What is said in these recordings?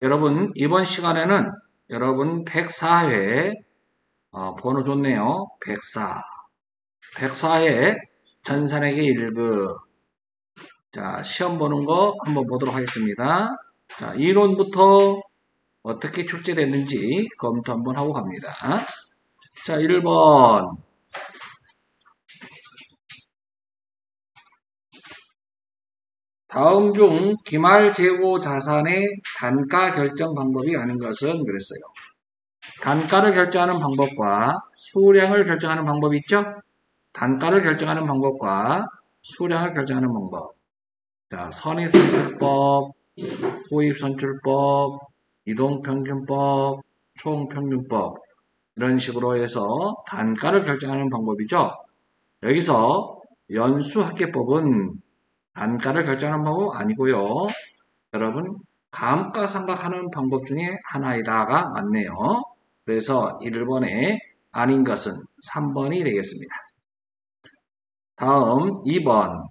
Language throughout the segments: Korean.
여러분, 이번 시간에는 여러분 104회, 번호 좋네요. 104. 104회 전산에게 1급. 자, 시험 보는 거 한번 보도록 하겠습니다. 자, 이론부터 어떻게 출제됐는지 검토 한번 하고 갑니다. 자, 1번. 다음 중 기말 재고 자산의 단가 결정 방법이 아닌 것은 그랬어요. 단가를 결정하는 방법과 수량을 결정하는 방법이 있죠? 단가를 결정하는 방법과 수량을 결정하는 방법. 자, 선입선출법, 후입선출법, 이동평균법, 총평균법. 이런 식으로 해서 단가를 결정하는 방법이죠. 여기서 연수학계법은 단가를 결정하는 방법 아니고요. 여러분, 감가상각하는 방법 중에 하나이다가 맞네요. 그래서 1번에 아닌 것은 3번이 되겠습니다. 다음 2번.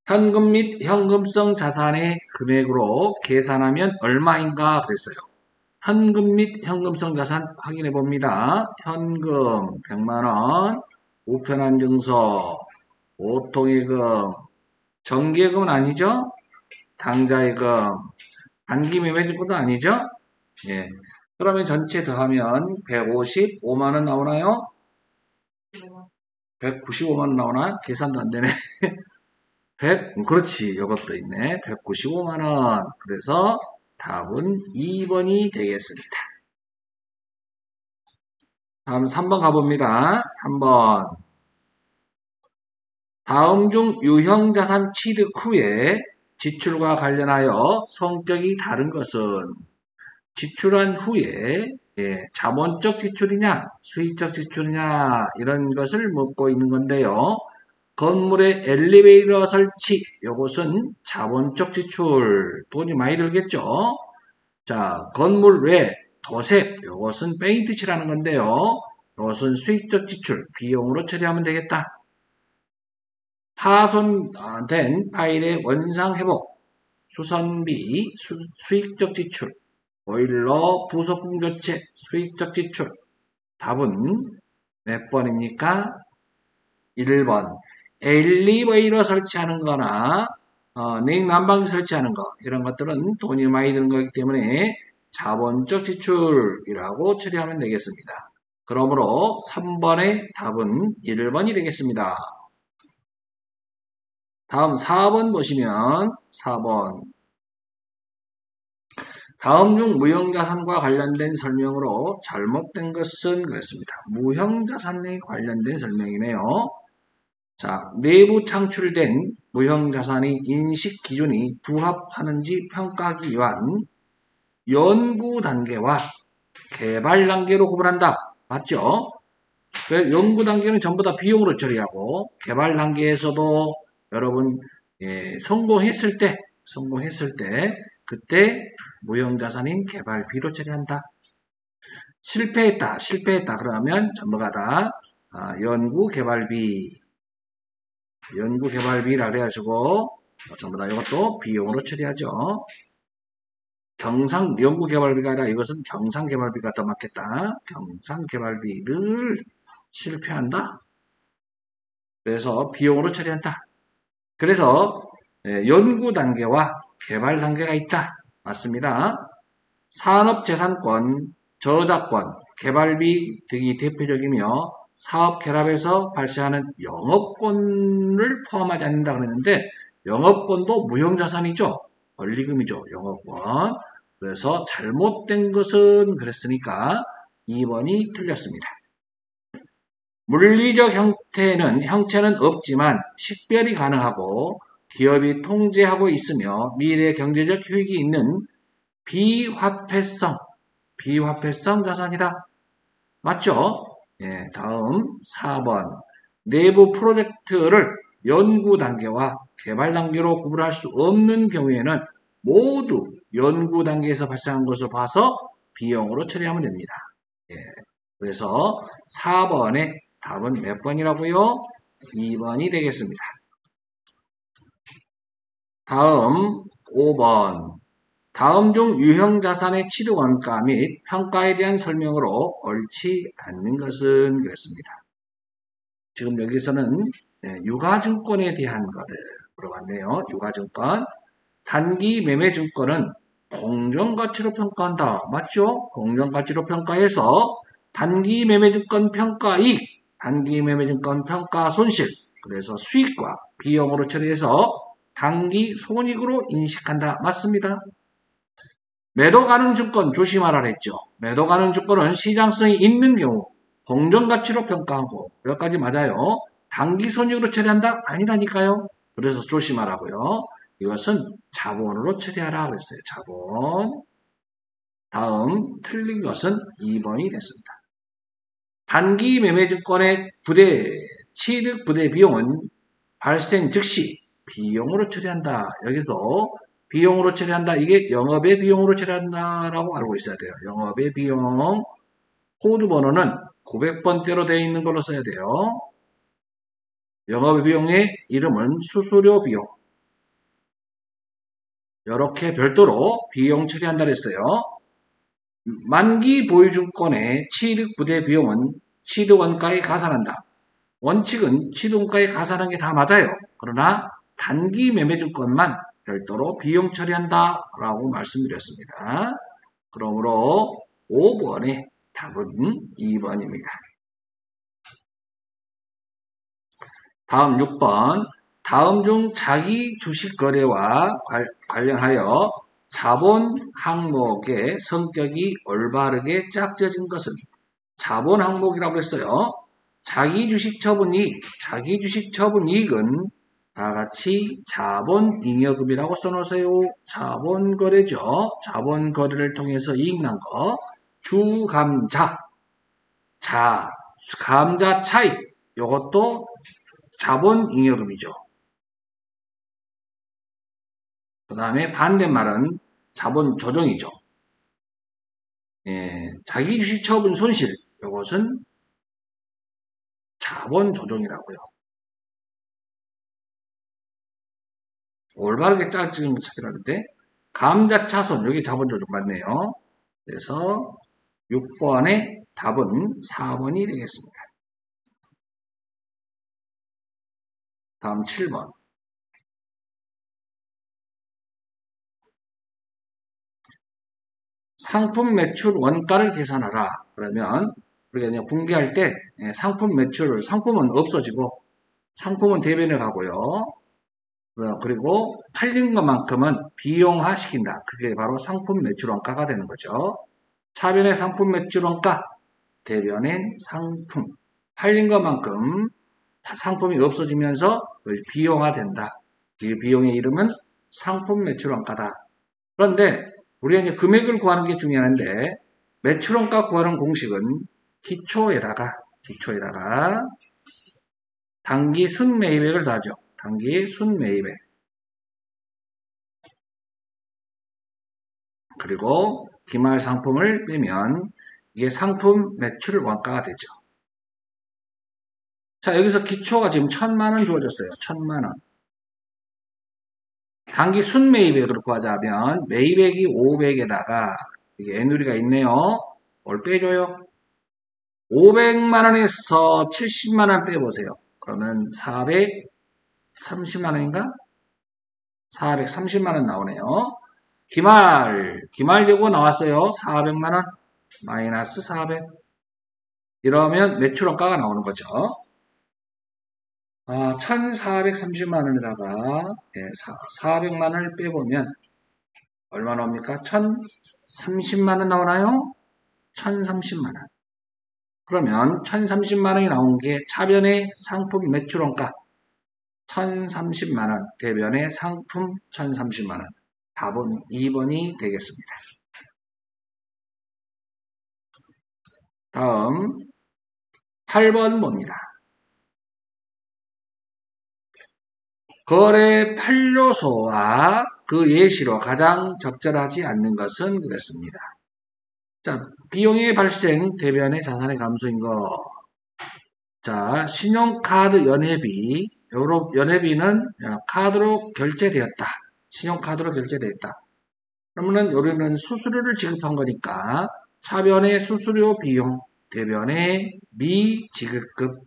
현금 및 현금성 자산의 금액으로 계산하면 얼마인가 그랬어요. 현금 및 현금성 자산 확인해 봅니다. 현금 100만원, 우편안증서, 오통예금, 정기예금은 아니죠? 당좌예금, 단기매매증권도 아니죠? 예. 그러면 전체 더하면 155만원 나오나요? 195만원 나오나? 계산도 안 되네. 그렇지. 이것도 있네. 195만원. 그래서 답은 2번이 되겠습니다. 다음 3번 가봅니다. 3번. 다음 중 유형자산 취득 후에 지출과 관련하여 성격이 다른 것은 지출한 후에 자본적 지출이냐 수익적 지출이냐 이런 것을 묻고 있는 건데요. 건물의 엘리베이터 설치, 이것은 자본적 지출, 돈이 많이 들겠죠. 자, 건물 외 도색, 이것은 페인트 칠하는 건데요. 이것은 수익적 지출, 비용으로 처리하면 되겠다. 파손된 파일의 원상 회복, 수선비, 수익적 지출, 보일러 부속품 교체, 수익적 지출. 답은 몇 번입니까? 1번. 엘리베이터 설치하는 거나 냉난방기 설치하는 거 이런 것들은 돈이 많이 드는 거기 때문에 자본적 지출이라고 처리하면 되겠습니다. 그러므로 3번의 답은 1번이 되겠습니다. 다음 4번 보시면 4번. 다음 중 무형자산과 관련된 설명으로 잘못된 것은 그랬습니다. 무형자산에 관련된 설명이네요. 자, 내부 창출된 무형자산의 인식 기준이 부합하는지 평가하기 위한 연구 단계와 개발 단계로 구분한다. 맞죠? 연구 단계는 전부 다 비용으로 처리하고 개발 단계에서도 여러분 성공했을 때 그때 무형자산인 개발비로 처리한다. 실패했다 그러면 전부가 다 연구개발비라 그래가지고 전부 다 이것도 비용으로 처리하죠. 연구개발비가 아니라 이것은 경상개발비가 더 맞겠다. 경상개발비를 실패한다. 그래서 비용으로 처리한다. 그래서 연구 단계와 개발 단계가 있다. 맞습니다. 산업재산권, 저작권, 개발비 등이 대표적이며 사업 결합에서 발생하는 영업권을 포함하지 않는다 그랬는데 영업권도 무형자산이죠. 권리금이죠. 영업권. 그래서 잘못된 것은 그랬으니까 2번이 틀렸습니다. 물리적 형체는 없지만 식별이 가능하고 기업이 통제하고 있으며 미래 경제적 효익이 있는 비화폐성 자산이다. 맞죠? 예, 다음 4번. 내부 프로젝트를 연구 단계와 개발 단계로 구분할 수 없는 경우에는 모두 연구 단계에서 발생한 것을 봐서 비용으로 처리하면 됩니다. 예, 그래서 4번의 답은 몇 번이라고요? 2번이 되겠습니다. 다음 5번. 다음 중 유형 자산의 취득 원가 및 평가에 대한 설명으로 옳지 않는 것은 그랬습니다. 지금 여기서는 유가증권에 대한 거를 물어봤네요. 유가증권. 단기 매매증권은 공정가치로 평가한다. 맞죠? 공정가치로 평가해서 단기 매매증권 평가이익, 단기 매매증권 평가 손실, 그래서 수익과 비용으로 처리해서 단기 손익으로 인식한다. 맞습니다. 매도 가능 증권 조심하라 했죠. 매도 가능 증권은 시장성이 있는 경우 공정가치로 평가하고 여기까지 맞아요. 단기 손익으로 처리한다? 아니라니까요. 그래서 조심하라고요. 이것은 자본으로 처리하라 그랬어요. 자본. 다음 틀린 것은 2번이 됐습니다. 단기 매매증권의 취득 부대 비용은 발생 즉시 비용으로 처리한다. 여기서 비용으로 처리한다. 이게 영업의 비용으로 처리한다라고 알고 있어야 돼요. 영업의 비용. 코드 번호는 900번대로 되어 있는 걸로 써야 돼요. 영업의 비용의 이름은 수수료 비용. 이렇게 별도로 비용 처리한다 그랬어요. 만기 보유증권의 취득 부대 비용은 취득 원가에 가산한다. 원칙은 취득 원가에 가산한 게 다 맞아요. 그러나 단기 매매증권만 별도로 비용 처리한다 라고 말씀드렸습니다. 그러므로 5번의 답은 2번입니다. 다음 6번. 다음 중 자기 주식 거래와 관련하여 자본 항목의 성격이 올바르게 짝져진 것은 자본 항목이라고 했어요. 자기 주식 처분이익, 자기 주식 처분이익은 다 같이 자본잉여금이라고 써놓으세요. 자본거래죠. 자본거래를 통해서 이익 난 거. 주감자, 감자 차익, 이것도 자본잉여금이죠. 그 다음에 반대말은 자본조정이죠. 자기 주식 처분 손실, 이것은 자본조정이라고요. 올바르게 짜지는 거 찾으라는데 감자차손, 여기 자본조정 맞네요. 그래서 6번의 답은 4번이 되겠습니다. 다음 7번. 상품 매출 원가를 계산하라. 그러면 우리가 그냥 분기할 때 상품 매출, 상품은 없어지고 상품은 대변에 가고요. 그리고 팔린 것만큼은 비용화 시킨다. 그게 바로 상품 매출 원가가 되는 거죠. 차변의 상품 매출 원가, 대변엔 상품. 팔린 것만큼 상품이 없어지면서 비용화 된다. 이 비용의 이름은 상품 매출 원가다. 그런데 우리가 이제 금액을 구하는 게 중요한데 매출 원가 구하는 공식은 기초에다가 단기 순매입액을 더하죠. 단기 순매입액. 그리고 기말 상품을 빼면 이게 상품 매출 원가가 되죠. 자, 여기서 기초가 지금 1,000만원 주어졌어요. 1,000만원. 단기 순매입액을 구하자면 매입액이 500에다가 이게 애누리가 있네요. 뭘 빼줘요? 500만원에서 70만원 빼보세요. 그러면 430만원인가? 430만원 나오네요. 기말 재고 나왔어요. 400만원 마이너스 400. 이러면 매출 원가가 나오는 거죠. 1430만원에다가 400만원을 빼보면 얼마 나옵니까? 1030만원 나오나요? 1030만원. 그러면 1030만원이 나온 게 차변의 상품 매출 원가 1030만원, 대변의 상품 1030만원. 답은 2번이 되겠습니다. 다음 8번 봅니다. 거래 판료소와 그 예시로 가장 적절하지 않는 것은 그랬습니다. 자, 비용의 발생 대변의 자산의 감소인 거. 자, 신용카드 연회비. 연회비는 카드로 결제되었다. 신용카드로 결제됐다. 그러면은 우리는 수수료를 지급한 거니까 차변의 수수료 비용, 대변의 미지급금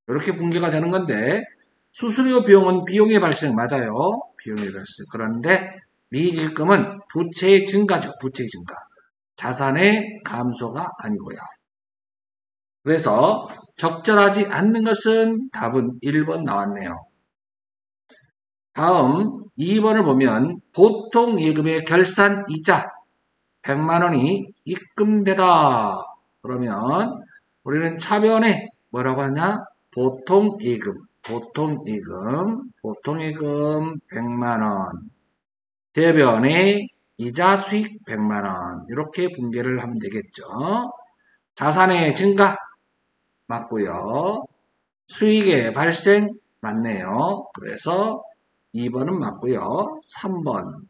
이렇게 분개가 되는 건데 수수료 비용은 비용의 발생 맞아요. 비용의 발생. 그런데 미지급금은 부채의 증가죠. 부채의 증가. 자산의 감소가 아니고요. 그래서 적절하지 않는 것은 답은 1번 나왔네요. 다음 2번을 보면 보통 예금의 결산 이자 100만 원이 입금되다. 그러면 우리는 차변에 뭐라고 하냐? 보통 예금 100만 원. 대변에 이자 수익 100만 원. 이렇게 분개를 하면 되겠죠. 자산의 증가 맞고요. 수익의 발생 맞네요. 그래서 2번은 맞고요. 3번.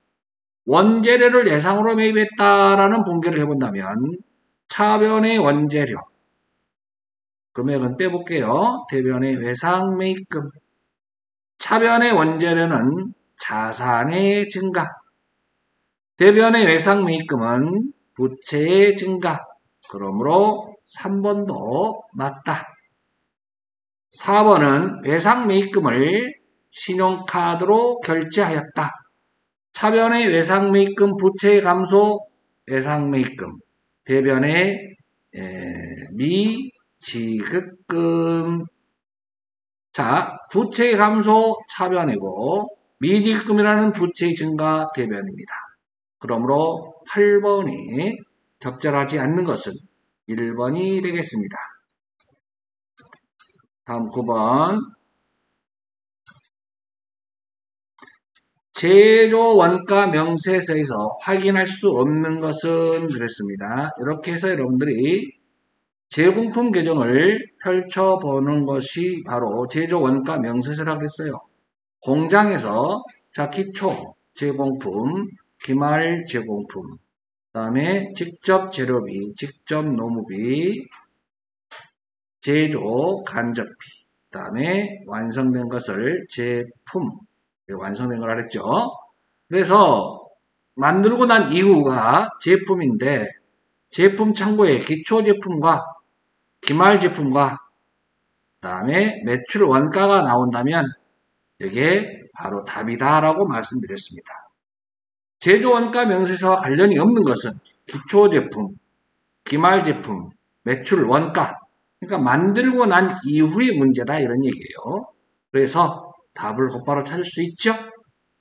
원재료를 예상으로 매입했다라는 분개를 해본다면 차변의 원재료 금액은 빼볼게요. 대변의 외상 매입금 차변의 원재료는 자산의 증가 대변의 외상 매입금은 부채의 증가 그러므로 3번도 맞다. 4번은 외상 매입금을 신용카드로 결제하였다. 차변의 외상 매입금 부채 감소 외상 매입금 대변의 미지급금 자 부채 감소 차변이고 미지급금이라는 부채 증가 대변입니다. 그러므로 8번이 적절하지 않는 것은 1번이 되겠습니다. 다음 9번 제조 원가 명세서에서 확인할 수 없는 것은 그랬습니다. 이렇게 해서 여러분들이 제공품 계정을 펼쳐보는 것이 바로 제조 원가 명세서라고 했어요. 공장에서 자 기초 제공품, 기말 제공품, 그 다음에 직접 재료비, 직접 노무비, 제조 간접비, 그 다음에 완성된 것을 제품, 완성된 걸 알았죠. 그래서 만들고 난 이후가 제품인데 제품 창고에 기초 제품과 기말 제품과 그 다음에 매출 원가가 나온다면 이게 바로 답이다라고 말씀드렸습니다. 제조 원가 명세서와 관련이 없는 것은 기초 제품, 기말 제품, 매출 원가 그러니까 만들고 난 이후의 문제다 이런 얘기예요. 그래서 답을 곧바로 찾을 수 있죠.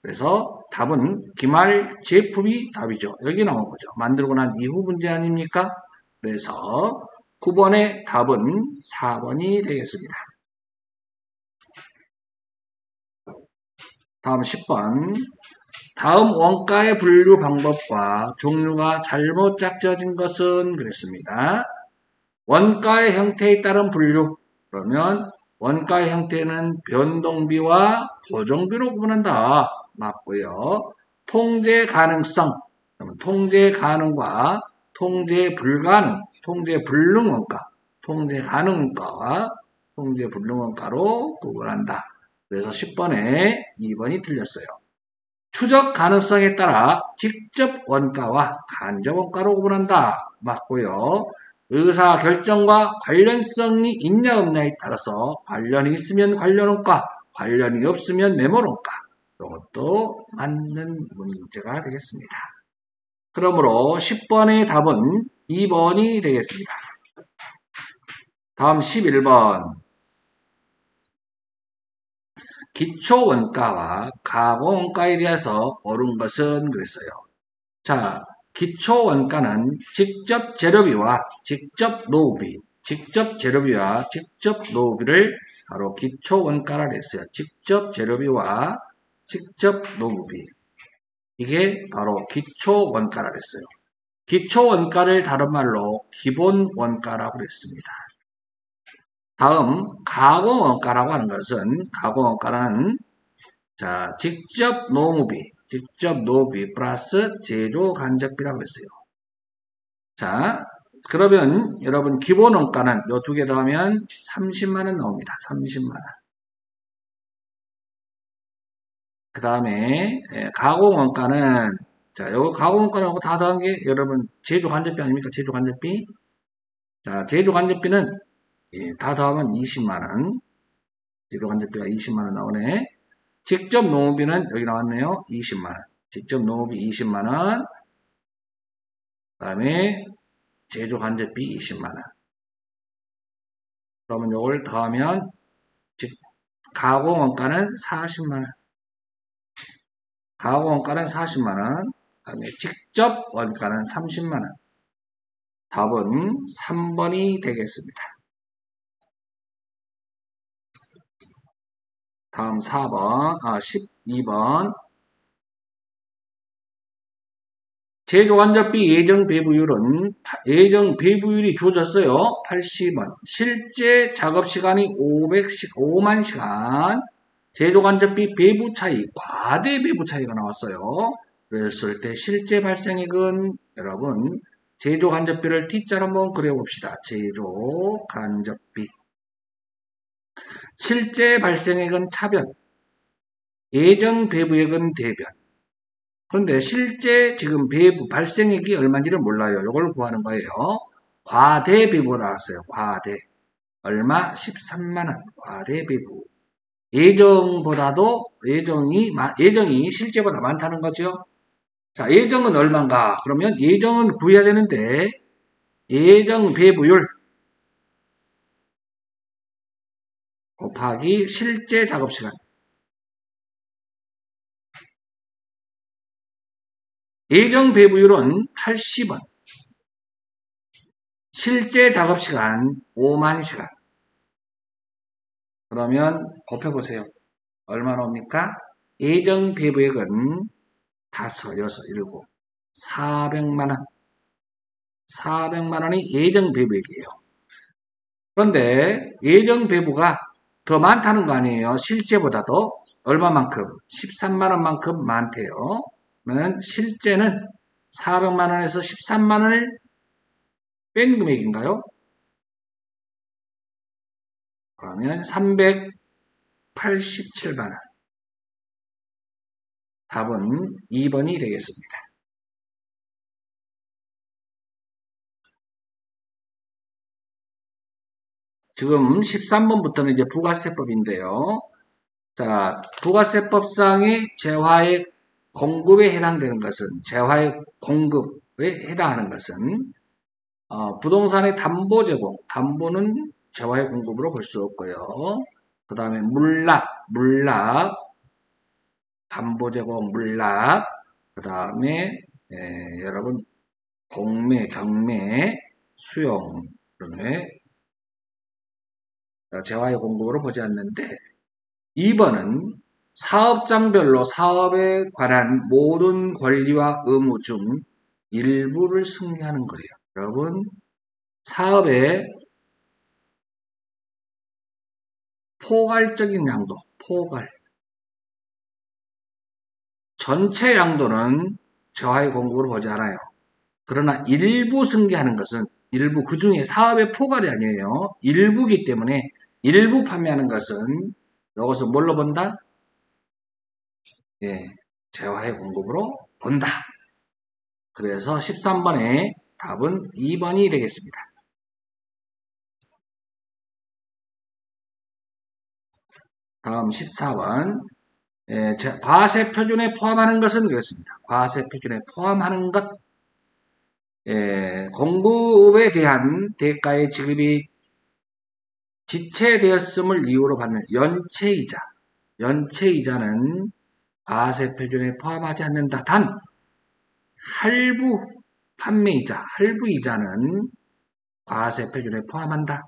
그래서 답은 기말 제품이 답이죠. 여기 나온 거죠. 만들고 난 이후 문제 아닙니까? 그래서 9번의 답은 4번이 되겠습니다. 다음 10번. 다음 원가의 분류 방법과 종류가 잘못 짝져진 것은 그랬습니다. 원가의 형태에 따른 분류. 그러면 원가의 형태는 변동비와 고정비로 구분한다. 맞고요. 통제 가능성. 그러면 통제 가능과 통제 불가능, 통제 불능 원가, 통제 가능 원가와 통제 불능 원가로 구분한다. 그래서 10번에 2번이 틀렸어요. 추적 가능성에 따라 직접 원가와 간접 원가로 구분한다. 맞고요. 의사 결정과 관련성이 있냐 없냐에 따라서 관련이 있으면 관련 원가, 관련이 없으면 매몰 원가. 이것도 맞는 문제가 되겠습니다. 그러므로 10번의 답은 2번이 되겠습니다. 다음 11번. 기초 원가와 가공 원가에 대해서 옳은 것은 그랬어요. 자, 기초 원가는 직접 재료비와 직접 노후비, 직접 재료비와 직접 노후비를 바로 기초 원가라 했어요. 직접 재료비와 직접 노후비. 이게 바로 기초 원가라 했어요. 기초 원가를 다른 말로 기본 원가라고 했습니다. 다음 가공 원가라고 하는 것은 가공 원가는 자 직접 노무비 플러스 제조 간접비라고 했어요. 자 그러면 여러분 기본 원가는 요 두 개 더하면 30만 원 나옵니다. 30만 원. 그 다음에 가공원가는 자, 요 가공원가라고 다 더한 게 여러분 제조간접비 아닙니까? 제조간접비. 자, 제조간접비는 다 더하면 20만원. 제조간접비가 20만원 나오네. 직접 농업비는 여기 나왔네요. 20만원. 직접 농업비 20만원. 그 다음에 제조간접비 20만원. 그러면 요걸 더하면 가공원가는 40만원. 가공원가는 40만원. 그 다음에 직접 원가는 30만원. 답은 3번이 되겠습니다. 다음 12번. 제조간접비 예정 배부율은 예정 배부율이 주어졌어요. 80원. 실제 작업시간이 5만 시간. 제조간접비 배부 차이, 과대 배부 차이가 나왔어요. 그랬을 때 실제 발생액은 여러분 제조간접비를 T자로 한번 그려봅시다. 제조간접비. 실제 발생액은 차변, 예정 배부액은 대변. 그런데 실제 지금 배부 발생액이 얼마인지를 몰라요. 이걸 구하는 거예요. 과대 배부가 나왔어요. 과대. 얼마? 13만원. 과대 배부. 예정이 실제보다 많다는 거죠. 자, 예정은 얼마인가? 그러면 예정은 구해야 되는데, 예정 배부율 곱하기 실제 작업시간. 예정 배부율은 80원. 실제 작업시간 5만 시간. 그러면 곱해보세요. 얼마 나옵니까? 예정 배부액은 5, 6, 7, 400만원. 400만원이 예정 배부액이에요. 그런데 예정 배부가 더 많다는 거 아니에요. 실제보다도 얼마만큼? 13만원만큼 많대요. 그러면 실제는 400만원에서 13만원을 뺀 금액인가요? 그러면 387만원. 답은 2번이 되겠습니다. 지금 13번부터는 이제 부가세법인데요. 자, 부가세법상의 재화액 공급에 해당되는 것은, 재화액 공급에 해당하는 것은, 부동산의 담보 제공, 담보는 재화액 공급으로 볼 수 없고요. 그 다음에 물납, 담보 제공, 물납, 그 다음에 여러분 공매, 경매, 수용, 그다음에 재화액 공급으로 보지 않는데 2번은 사업장별로 사업에 관한 모든 권리와 의무 중 일부를 승계하는 거예요. 여러분 사업의 포괄적인 양도, 전체 양도는 재화액 공급으로 보지 않아요. 그러나 일부 승계하는 것은 일부 그 중에 사업의 포괄이 아니에요. 일부기 때문에 일부 판매하는 것은 이것을 뭘로 본다? 예, 재화액 공급으로 본다. 그래서 13번의 답은 2번이 되겠습니다. 다음 14번. 과세 표준에 포함하는 것은 그렇습니다. 과세 표준에 포함하는 것. 공급에 대한 대가의 지급이 지체되었음을 이유로 받는 연체이자. 연체이자는 과세 표준에 포함하지 않는다. 단, 할부 판매이자, 할부이자는 과세 표준에 포함한다.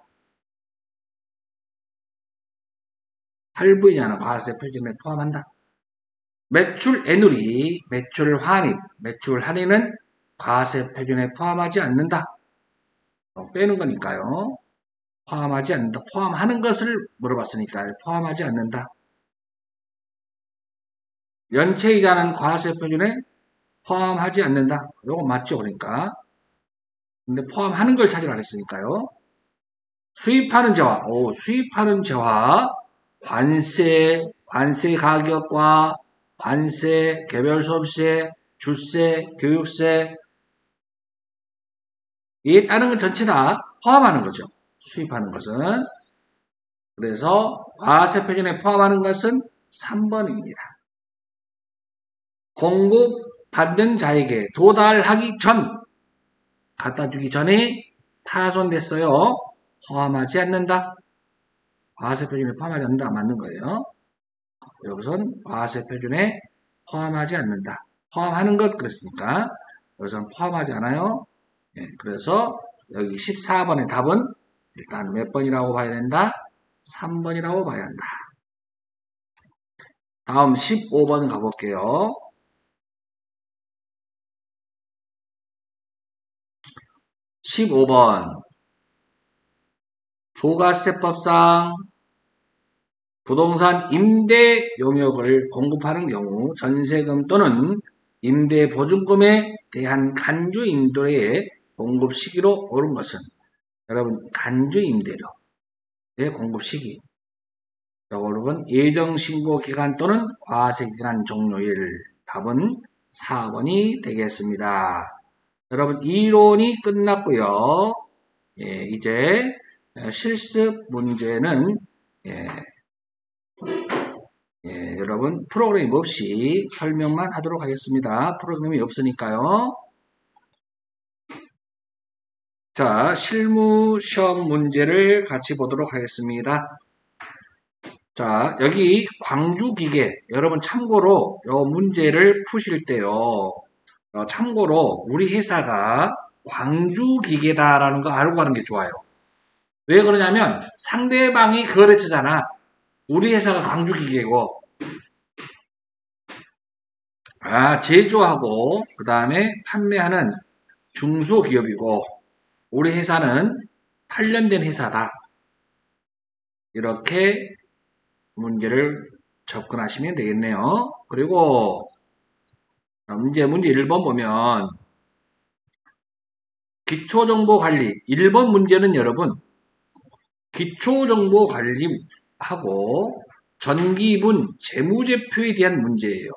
할부이자는 과세 표준에 포함한다. 매출 애누리, 매출 환입, 매출 할인은 과세 표준에 포함하지 않는다. 빼는 거니까요. 포함하지 않는다. 포함하는 것을 물어봤으니까 포함하지 않는다. 연체이자는 과세 표준에 포함하지 않는다. 이거 맞죠? 그러니까. 근데 포함하는 걸 찾으라 그랬으니까요. 수입하는 재화. 수입하는 재화. 관세 가격과 관세, 개별수업세, 주세, 교육세, 이에 따른 건 전체 다 포함하는 거죠. 수입하는 것은. 그래서 과세 표준에 포함하는 것은 3번입니다. 공급받는 자에게 도달하기 전, 갖다 주기 전에 파손됐어요. 포함하지 않는다. 과세 표준에 포함하지 않는다. 맞는 거예요. 여기서는 과세 표준에 포함하지 않는다. 포함하는 것 그랬으니까 여기서는 포함하지 않아요. 예, 그래서 여기 14번의 답은 일단 몇 번이라고 봐야 된다? 3번이라고 봐야 한다. 다음 15번 가볼게요. 15번 부가세법상 부동산 임대 용역을 공급하는 경우 전세금 또는 임대보증금에 대한 간주임대료의 공급 시기로 옳은 것은 여러분 간주임대료의 공급 시기 여러분 예정신고기간 또는 과세기간 종료일 답은 4번이 되겠습니다. 여러분 이론이 끝났고요. 예, 이제 실습 문제는 여러분 프로그램 없이 설명만 하도록 하겠습니다. 프로그램이 없으니까요. 자, 실무 시험 문제를 같이 보도록 하겠습니다. 자, 여기 광주기계 여러분 참고로 이 문제를 푸실 때요. 참고로 우리 회사가 광주기계다라는 거 알고 가는 게 좋아요. 왜 그러냐면 상대방이 거래처잖아. 우리 회사가 광주기계고 제조하고 그 다음에 판매하는 중소기업이고 우리 회사는 8년 된 회사다. 이렇게 문제를 접근하시면 되겠네요. 그리고 문제 1번 보면 기초정보관리 1번 문제는 여러분 기초정보관리하고 전기분 재무제표에 대한 문제예요.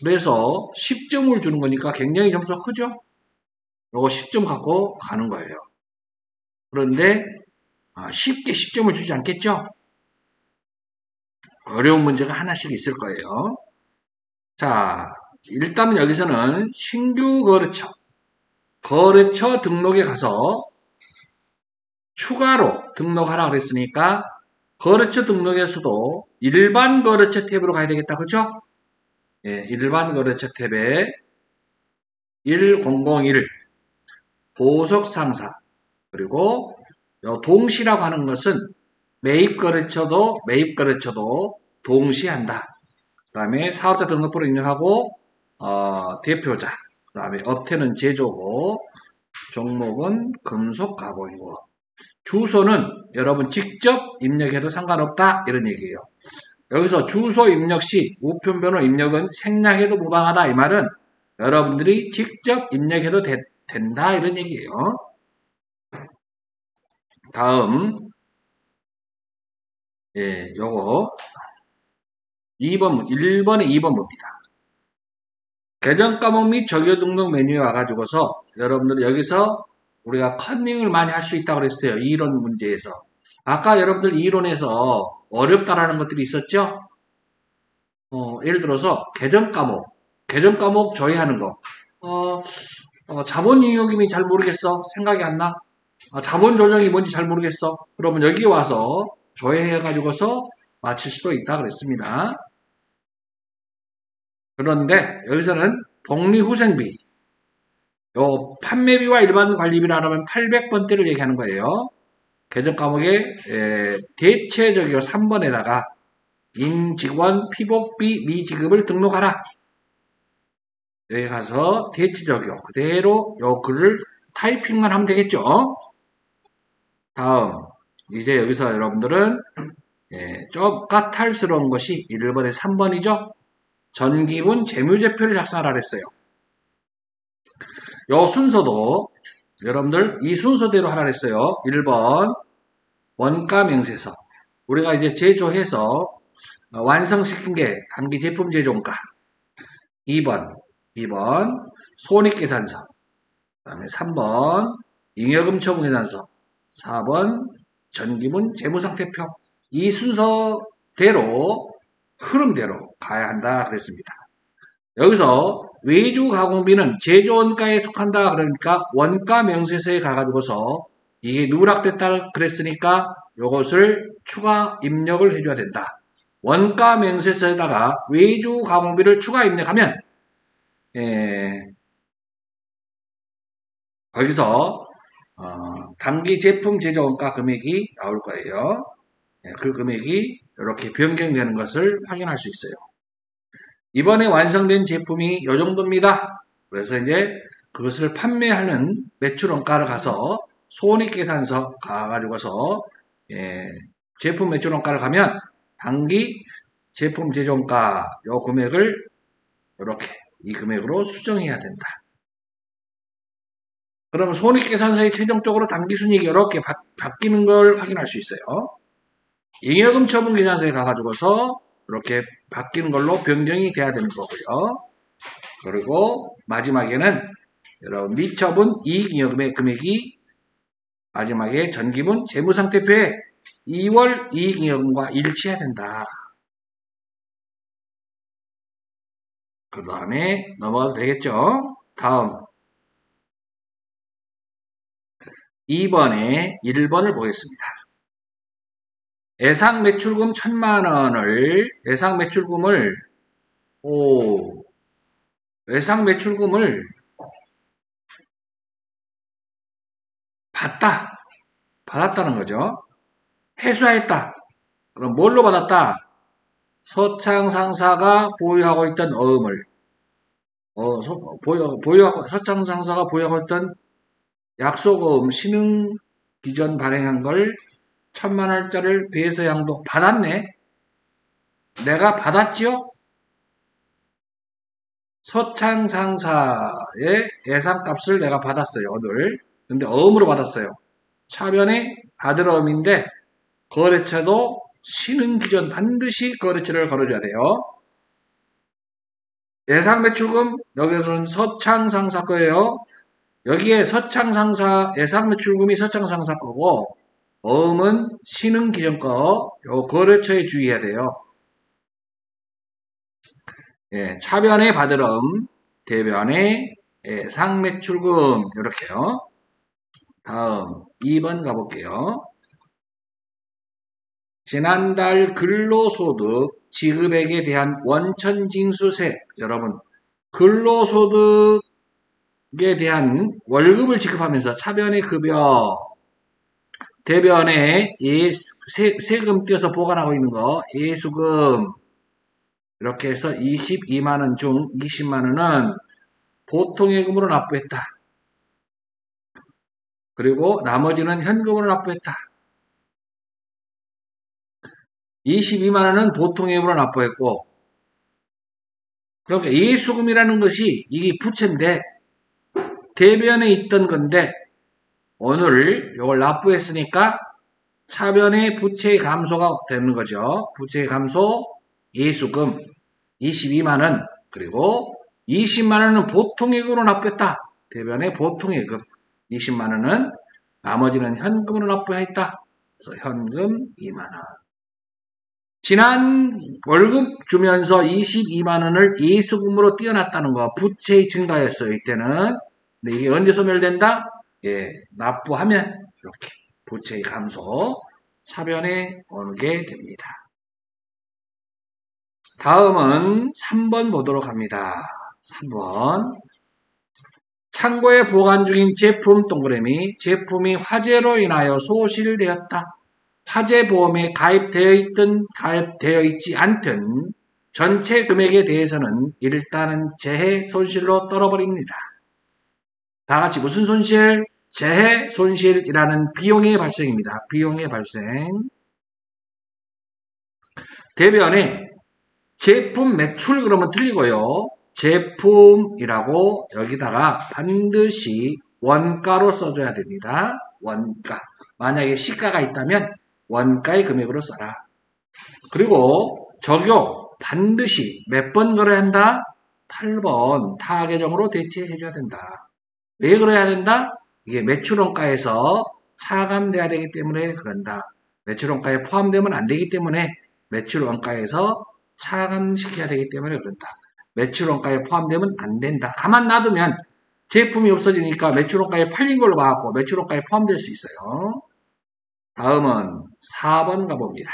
그래서 10점을 주는 거니까 굉장히 점수가 크죠? 요거 10점 갖고 가는 거예요. 그런데 쉽게 10점을 주지 않겠죠? 어려운 문제가 하나씩 있을 거예요. 자, 일단은 여기서는 신규 거래처 등록에 가서 추가로 등록하라 그랬으니까 거래처 등록에서도 일반 거래처 탭으로 가야 되겠다. 그죠? 예, 일반 거래처 탭에 1001 보석상사 그리고 동시라고 하는 것은 매입거래처도 동시한다. 그 다음에 사업자 등록번호 입력하고 대표자 그 다음에 업태는 제조고 종목은 금속가공이고 주소는 여러분 직접 입력해도 상관없다 이런 얘기예요. 여기서 주소 입력 시 우편번호 입력은 생략해도 무방하다 이 말은 여러분들이 직접 입력해도 된다 이런 얘기예요. 다음 요거 1번에 2번 봅니다. 계정 과목 및 적용 등록 메뉴에 와가지고서 여러분들 여기서 우리가 컨닝을 많이 할 수 있다고 그랬어요. 이론 문제에서. 아까 여러분들 이론에서 어렵다라는 것들이 있었죠? 예를 들어서 계정 과목 조회하는 거. 자본 유효금이 잘 모르겠어. 생각이 안 나. 자본 조정이 뭔지 잘 모르겠어. 그러면 여기 와서 조회해가지고서 맞힐 수도 있다 그랬습니다. 그런데 여기서는 복리후생비, 요 판매비와 일반 관리비라면 800번대를 얘기하는 거예요. 계정 과목에 대체적이요 3번에다가 임직원 피복비 미지급을 등록하라. 여기 가서 대체적이요 그대로 요 글을 타이핑만 하면 되겠죠. 다음 이제 여기서 여러분들은 좀 까탈스러운 것이 1번에 3번이죠. 전기분 재무제표를 작성하라 그랬어요. 요 순서도 여러분들 이 순서대로 하라 그랬어요. 1번 원가 명세서 우리가 이제 제조해서 완성시킨 게 단기 제품 제조원가 2번 손익계산서, 그 다음에 3번 잉여금 처분계산서, 4번 전기문 재무상태표. 이 순서대로 흐름대로 가야 한다 그랬습니다. 여기서 외주가공비는 제조원가에 속한다 그러니까 원가 명세서에 가가지고서 이게 누락됐다 그랬으니까 이것을 추가 입력을 해줘야 된다. 원가 명세서에다가 외주가공비를 추가 입력하면 거기서 당기 제품 제조원가 금액이 나올 거예요. 그 금액이 이렇게 변경되는 것을 확인할 수 있어요. 이번에 완성된 제품이 이 정도입니다. 그래서 이제 그것을 판매하는 매출원가를 가서 손익계산서 가가지고서 제품 매출원가를 가면 당기 제품 제조원가 요 금액을 이렇게 이 금액으로 수정해야 된다. 그러면 손익계산서에 최종적으로 당기순이익이 이렇게 바뀌는 걸 확인할 수 있어요. 잉여금 처분계산서에 가가지고서 이렇게 바뀌는 걸로 변경이 돼야 되는 거고요. 그리고 마지막에는 여러분 미처분 이익잉여금의 금액이 마지막에 전기문 재무상태표에 2월 이익잉여금과 일치해야 된다. 그 다음에 넘어가도 되겠죠? 다음 2번에 1번을 보겠습니다. 예상 매출금 1000만원을 예상 매출금을 받았다는 거죠. 회수했다. 그럼 뭘로 받았다? 서창상사가 보유하고 있던 어음을 서창상사가 보유하고 있던 약속어음 신흥 기존 발행한 걸 1000만원짜리를 배서양도 받았네. 내가 받았지요? 서창상사의 예상값을 내가 받았어요. 오늘. 근데 어음으로 받았어요. 차변에 받을 어음인데 거래처도 신흥 기존 반드시 거래처를 걸어줘야 돼요. 예상 매출금 여기서는 서창상사 거예요. 여기에 서창상사 예상 매출금이 서창상사 거고 어음은 신흥 기존 거, 요 거래처에 주의해야 돼요. 차변에 받을 어음, 대변에 예상 매출금 이렇게요. 다음 2번 가볼게요. 지난달 근로소득 지급액에 대한 원천징수세. 여러분 근로소득에 대한 월급을 지급하면서 차변의 급여, 대변에 세금 떼어서 보관하고 있는 거 예수금 이렇게 해서 22만원 중 20만원은 보통예금으로 납부했다. 그리고 나머지는 현금으로 납부했다. 22만원은 보통예금으로 납부했고 그러니까 예수금이라는 것이 이게 부채인데 대변에 있던 건데 오늘 이걸 납부했으니까 차변의 부채의 감소가 되는 거죠. 부채의 감소 예수금 22만원 그리고 20만원은 보통예금으로 납부했다. 대변의 보통예금 20만원은 나머지는 현금으로 납부했다. 그래서 현금 2만원. 지난 월급 주면서 22만원을 예수금으로 띄어놨다는 거 부채의 증가였어요. 이때는. 근데 이게 언제 소멸된다? 납부하면 이렇게 부채의 감소 차변에 오게 됩니다. 다음은 3번 보도록 합니다. 3번 창고에 보관 중인 제품 동그라미 제품이 화재로 인하여 소실되었다. 화재보험에 가입되어 있지 않던 전체 금액에 대해서는 일단은 재해 손실로 떨어버립니다. 다 같이 무슨 손실? 재해 손실이라는 비용의 발생입니다. 비용의 발생. 대변에 제품 매출 그러면 틀리고요. 제품이라고 여기다가 반드시 원가로 써줘야 됩니다. 원가. 만약에 시가가 있다면 원가의 금액으로 써라. 그리고 적용 반드시 몇 번 거래한다? 8번 타 계정으로 대체해줘야 된다. 왜 그래야 된다? 이게 매출원가에서 차감돼야 되기 때문에 그런다. 매출원가에 포함되면 안 되기 때문에 매출원가에서 차감시켜야 되기 때문에 그런다. 매출원가에 포함되면 안 된다. 가만 놔두면 제품이 없어지니까 매출원가에 팔린 걸로 봐갖고 매출원가에 포함될 수 있어요. 다음은 4번 가봅니다.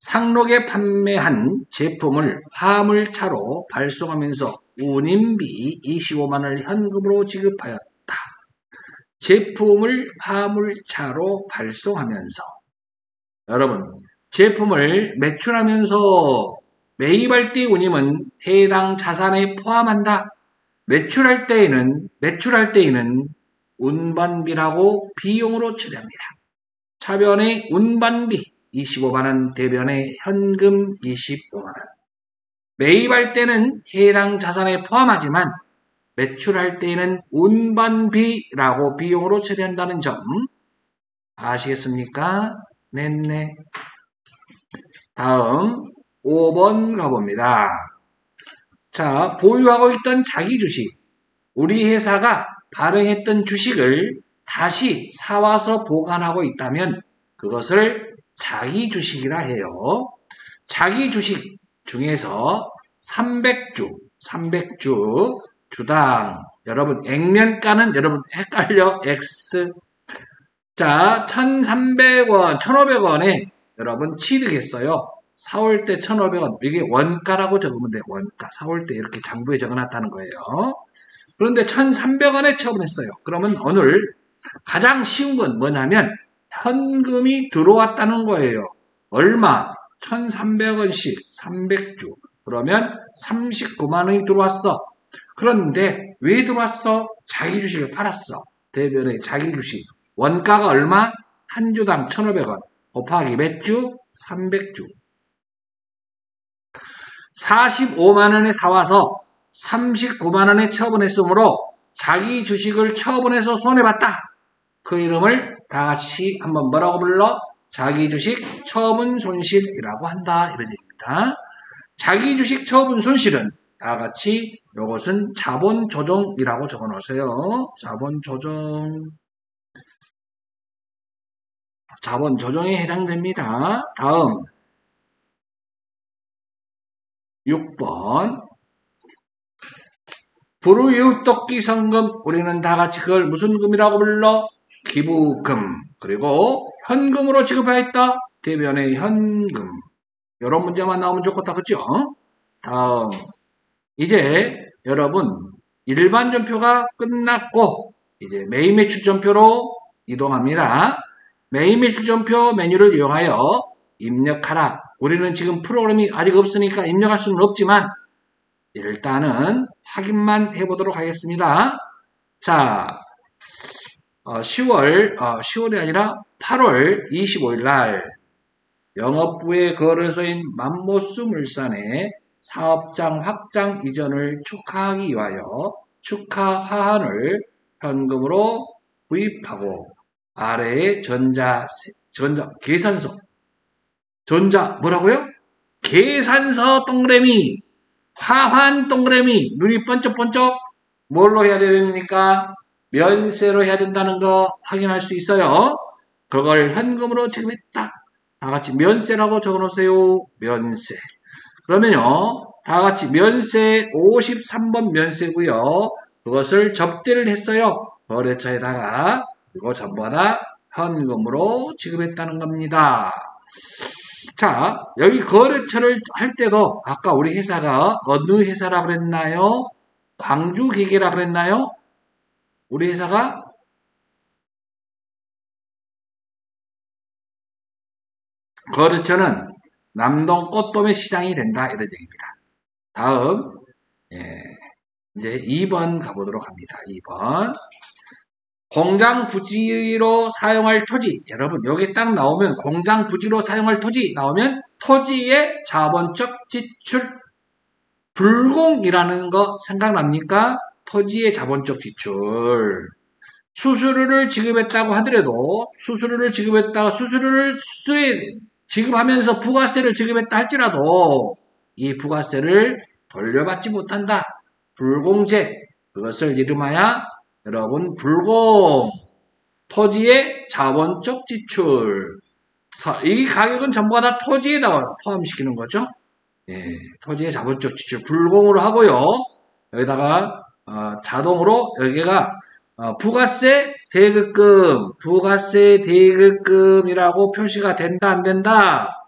상록에 판매한 제품을 화물차로 발송하면서 운임비 25만원을 현금으로 지급하였다. 제품을 화물차로 발송하면서 여러분 제품을 매출하면서 매입할 때 운임은 해당 자산에 포함한다. 매출할 때에는 운반비라고 비용으로 처리합니다. 차변의 운반비 25만원, 대변의 현금 25만원. 매입할 때는 해당 자산에 포함하지만 매출할 때에는 운반비라고 비용으로 처리한다는 점 아시겠습니까? 네네. 다음 5번 가봅니다. 자, 보유하고 있던 자기 주식. 우리 회사가 발행했던 주식을 다시 사와서 보관하고 있다면 그것을 자기 주식이라 해요. 자기 주식 중에서 300주 주당 여러분 액면가는 여러분 헷갈려 X 자 1,300원 1,500원에 여러분 취득했어요. 사올 때 1,500원 이게 원가라고 적으면 돼요. 원가 사올 때 이렇게 장부에 적어놨다는 거예요. 그런데 1,300원에 처분했어요. 그러면 오늘 가장 쉬운 건 뭐냐면 현금이 들어왔다는 거예요. 얼마? 1,300원씩 300주. 그러면 39만원이 들어왔어. 그런데 왜 들어왔어? 자기 주식을 팔았어. 대변의 자기 주식. 원가가 얼마? 한 주당 1,500원. 곱하기 몇 주? 300주. 45만원에 사와서 39만원에 처분했으므로 자기 주식을 처분해서 손해봤다. 그 이름을 다 같이 한번 뭐라고 불러? 자기 주식 처분 손실이라고 한다. 이런 얘기입니다. 자기 주식 처분 손실은 다 같이 이것은 자본 조정이라고 적어 놓으세요. 자본 조정에 해당됩니다. 다음 6번 불우이웃돕기 성금 우리는 다 같이 그걸 무슨 금이라고 불러? 기부금. 그리고 현금으로 지급하였다. 대변의 현금. 이런 문제만 나오면 좋겠다. 그죠? 다음 이제 여러분 일반 전표가 끝났고 이제 매입 매출 전표로 이동합니다. 매입 매출 전표 메뉴를 이용하여 입력하라. 우리는 지금 프로그램이 아직 없으니까 입력할 수는 없지만 일단은 확인만 해보도록 하겠습니다. 자, 10월이 아니라 8월 25일 날 영업부의 거래소인 맘모스 물산에 사업장 확장 이전을 축하하기 위하여 축하 화환을 현금으로 구입하고 아래에 뭐라고요? 계산서 동그라미 화환 동그라미 눈이 번쩍번쩍 뭘로 해야 됩니까? 면세로 해야 된다는 거 확인할 수 있어요. 그걸 현금으로 지급했다. 다 같이 면세라고 적어놓으세요. 면세. 그러면요. 다 같이 면세 53번 면세고요. 그것을 접대를 했어요. 거래처에다가 그리고 전부 다 현금으로 지급했다는 겁니다. 자, 여기 거래처를 할 때도 아까 우리 회사가 어느 회사라 그랬나요? 광주기계라 그랬나요? 우리 회사가 거래처는 남동 꽃도매 시장이 된다 이런 얘기입니다. 다음 이제 2번 가보도록 합니다. 2번 공장 부지로 사용할 토지. 여러분 여기 딱 나오면 공장 부지로 사용할 토지 나오면 토지의 자본적 지출 불공이라는 거 생각납니까? 토지의 자본적 지출 수수료를 지급했다고 하더라도 수수료를 지급하면서 부가세를 지급했다 할지라도 이 부가세를 돌려받지 못한다. 불공제. 그것을 이름하여 여러분 불공. 토지의 자본적 지출. 이 가격은 전부가 다 토지에 포함시키는 거죠. 예, 토지의 자본적 지출 불공으로 하고요. 여기다가 자동으로 여기가 부가세 대급금, 부가세 대급금이라고 표시가 된다 안 된다?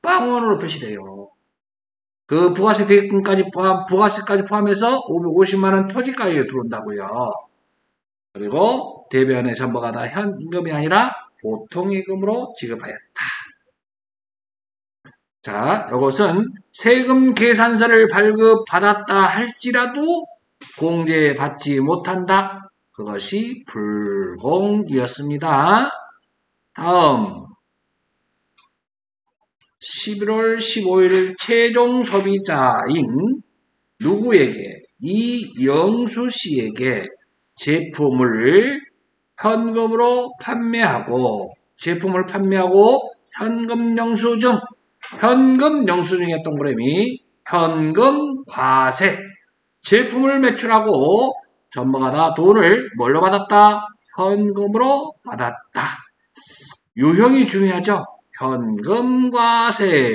빵원으로 표시돼요. 그 부가세 대급금까지 부가세까지 포함해서 550만 원 토지가격에 들어온다고요. 그리고 대변의 전부가 다 현금이 아니라 보통예금으로 지급하였다. 자, 이것은 세금 계산서를 발급받았다 할지라도 공제받지 못한다. 그것이 불공이었습니다. 다음 11월 15일 최종 소비자인 누구에게? 이영수 씨에게 제품을 현금으로 판매하고 현금 영수증 현금에 동그라미 현금 과세 제품을 매출하고 전부가 다 돈을 뭘로 받았다? 현금으로 받았다. 유형이 중요하죠. 현금 과세.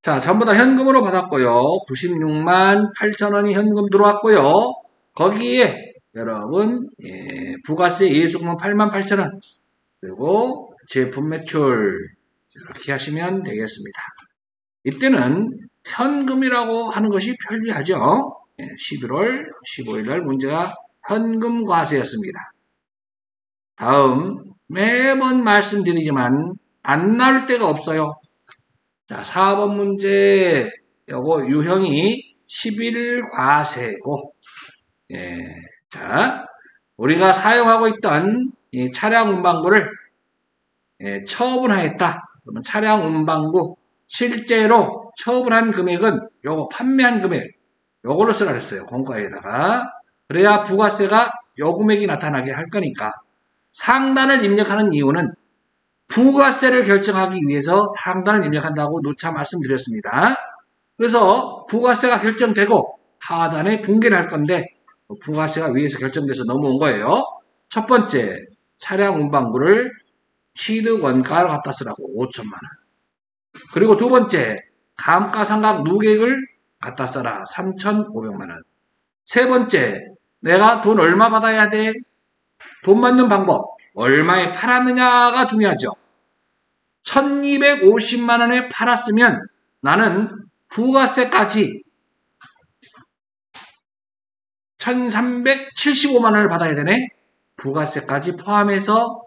자, 전부 다 현금으로 받았고요. 96만 8천 원이 현금 들어왔고요. 거기에 여러분 부가세 예수금은 8만 8천 원 그리고 제품 매출 이렇게 하시면 되겠습니다. 이때는 현금이라고 하는 것이 편리하죠. 11월 15일 날 문제가 현금 과세였습니다. 다음 매번 말씀드리지만 안 나올 때가 없어요. 자, 4번 문제 요거 유형이 11일 과세고 자, 우리가 사용하고 있던 이 차량 운반구를 처분하였다. 그러면 차량 운반구 실제로 처분한 금액은 요거 판매한 금액 요걸로 쓰라 그랬어요. 공과에다가. 그래야 부가세가 요 금액이 나타나게 할 거니까. 상단을 입력하는 이유는 부가세를 결정하기 위해서 상단을 입력한다고 누차 말씀드렸습니다. 그래서 부가세가 결정되고 하단에 분개를 할 건데 부가세가 위에서 결정돼서 넘어온 거예요. 첫 번째, 차량 운반구를 취득 원가를 갖다 쓰라고 5천만 원. 그리고 두 번째, 감가상각 누계액을 갖다 써라 3,500만 원. 세 번째, 내가 돈 얼마 받아야 돼? 돈 받는 방법, 얼마에 팔았느냐가 중요하죠. 1,250만 원에 팔았으면 나는 부가세까지 1,375만 원을 받아야 되네. 부가세까지 포함해서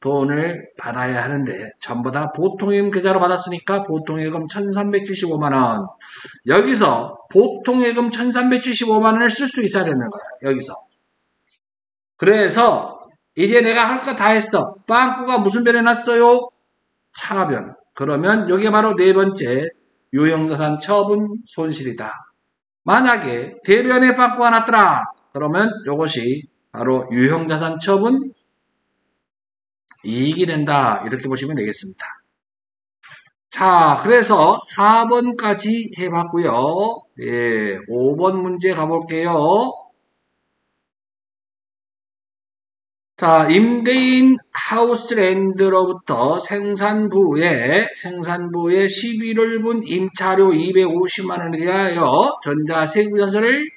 돈을 받아야 하는데 전부 다 보통예금 계좌로 받았으니까 보통예금 1,375만 원. 여기서 보통예금 1,375만 원을 쓸 수 있어야 되는 거야. 여기서. 그래서 이제 내가 할 거 다 했어. 빵꾸가 무슨 변 해놨어요? 차변. 그러면 이게 바로 네 번째 유형자산 처분 손실이다. 만약에 대변에 빵꾸가 났더라. 그러면 이것이 바로 유형자산 처분 이익이 된다. 이렇게 보시면 되겠습니다. 자, 그래서 4번까지 해봤고요. 5번 문제 가볼게요. 자, 임대인 하우스랜드로부터 생산부에 11월분 임차료 250만 원에 대하여 전자세금전서를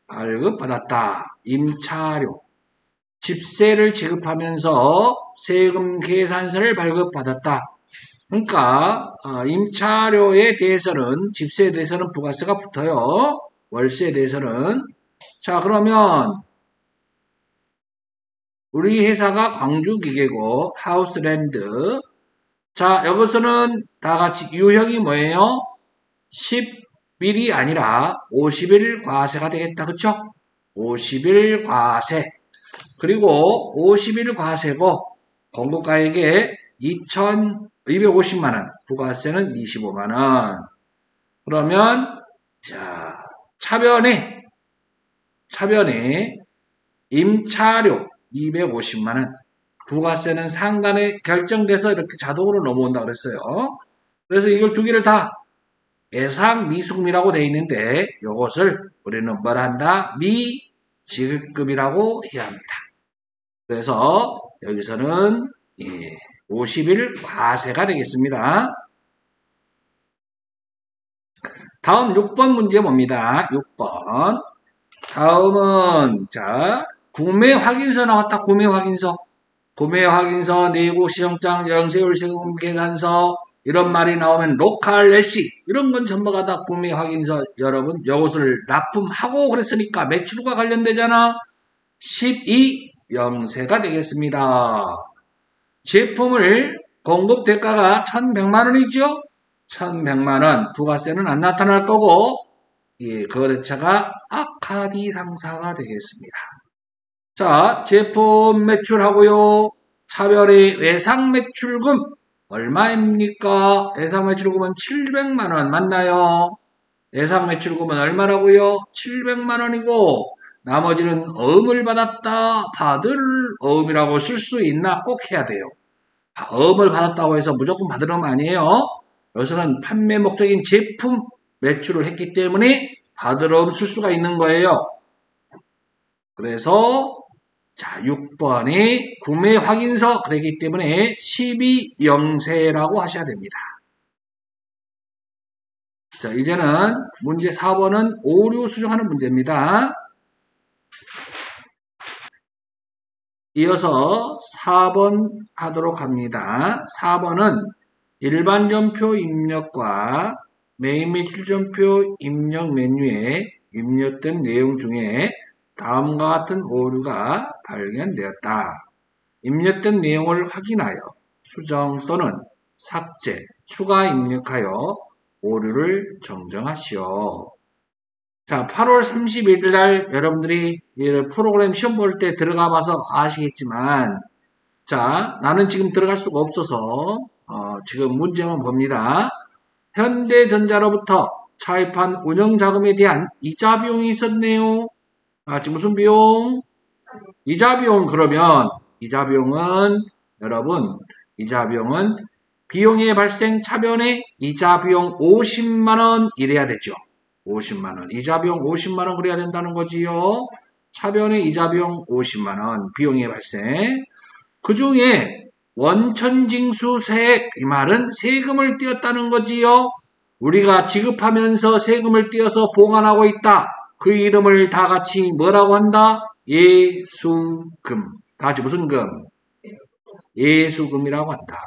발급받았다. 임차료. 집세를 지급하면서 세금 계산서를 발급받았다. 그러니까 임차료에 대해서는 집세에 대해서는 부가세가 붙어요. 월세에 대해서는. 자, 그러면 우리 회사가 광주기계고 하우스랜드. 자, 여기서는 다 같이 유형이 뭐예요? 10일이 아니라 50일 과세가 되겠다. 그쵸? 50일 과세. 그리고 50일 과세고 공급가액에 2,250만 원, 부가세는 25만 원. 그러면 자, 차변에 임차료 250만 원, 부가세는 상단에 결정돼서 이렇게 자동으로 넘어온다 그랬어요. 그래서 이걸 두 개를 다 예상 미수금이라고 되어 있는데 이것을 우리는 뭐라 한다? 미지급금이라고 해야 합니다. 그래서 여기서는 50일 과세가 되겠습니다. 다음 6번 문제 봅니다. 6번. 다음은 자 구매 확인서 나왔다. 구매 확인서. 구매 확인서, 내고 시정장, 영세율세금 계산서 이런 말이 나오면 로컬 레시 이런 건 전부가 다 구매 확인서. 여러분 이것을 납품하고 그랬으니까 매출과 관련되잖아. 12영세가 되겠습니다. 제품을 공급 대가가 1,100만원이죠. 1,100만원 부가세는 안 나타날 거고 거래처가 아카디 상사가 되겠습니다. 자, 제품 매출하고요. 차별의 외상 매출금 얼마입니까? 외상 매출금은 700만원 맞나요? 외상 매출금은 얼마라고요? 700만원이고 나머지는 어음을 받았다, 받을 어음이라고 쓸 수 있나 꼭 해야 돼요. 어음을 받았다고 해서 무조건 받을 어음 아니에요. 여기서는 판매 목적인 제품 매출을 했기 때문에 받을 어음 쓸 수가 있는 거예요. 그래서 자 6번이 구매 확인서 그랬기 때문에 12영세라고 하셔야 됩니다. 자 이제는 문제 4번은 오류 수정하는 문제입니다. 이어서 4번 하도록 합니다. 4번은 일반전표 입력과 메인 매출전표 입력 메뉴에 입력된 내용 중에 다음과 같은 오류가 발견되었다. 입력된 내용을 확인하여 수정 또는 삭제, 추가 입력하여 오류를 정정하시오. 자, 8월 31일 날 여러분들이 프로그램 시험 볼 때 들어가 봐서 아시겠지만 자, 나는 지금 들어갈 수가 없어서 지금 문제만 봅니다. 현대전자로부터 차입한 운영자금에 대한 이자 비용이 있었네요. 지금 무슨 비용? 이자 비용. 그러면 이자 비용은 여러분 이자 비용은 비용의 발생 차변의 이자 비용 50만원 이래야 되죠. 50만원. 이자 비용 50만원 그래야 된다는 거지요. 차변의 이자 비용 50만원. 비용의 발생. 그 중에 원천징수 세액 이 말은 세금을 떼었다는 거지요. 우리가 지급하면서 세금을 떼어서 보관하고 있다. 그 이름을 다 같이 뭐라고 한다? 예수금. 다 같이 무슨 금? 예수금이라고 한다.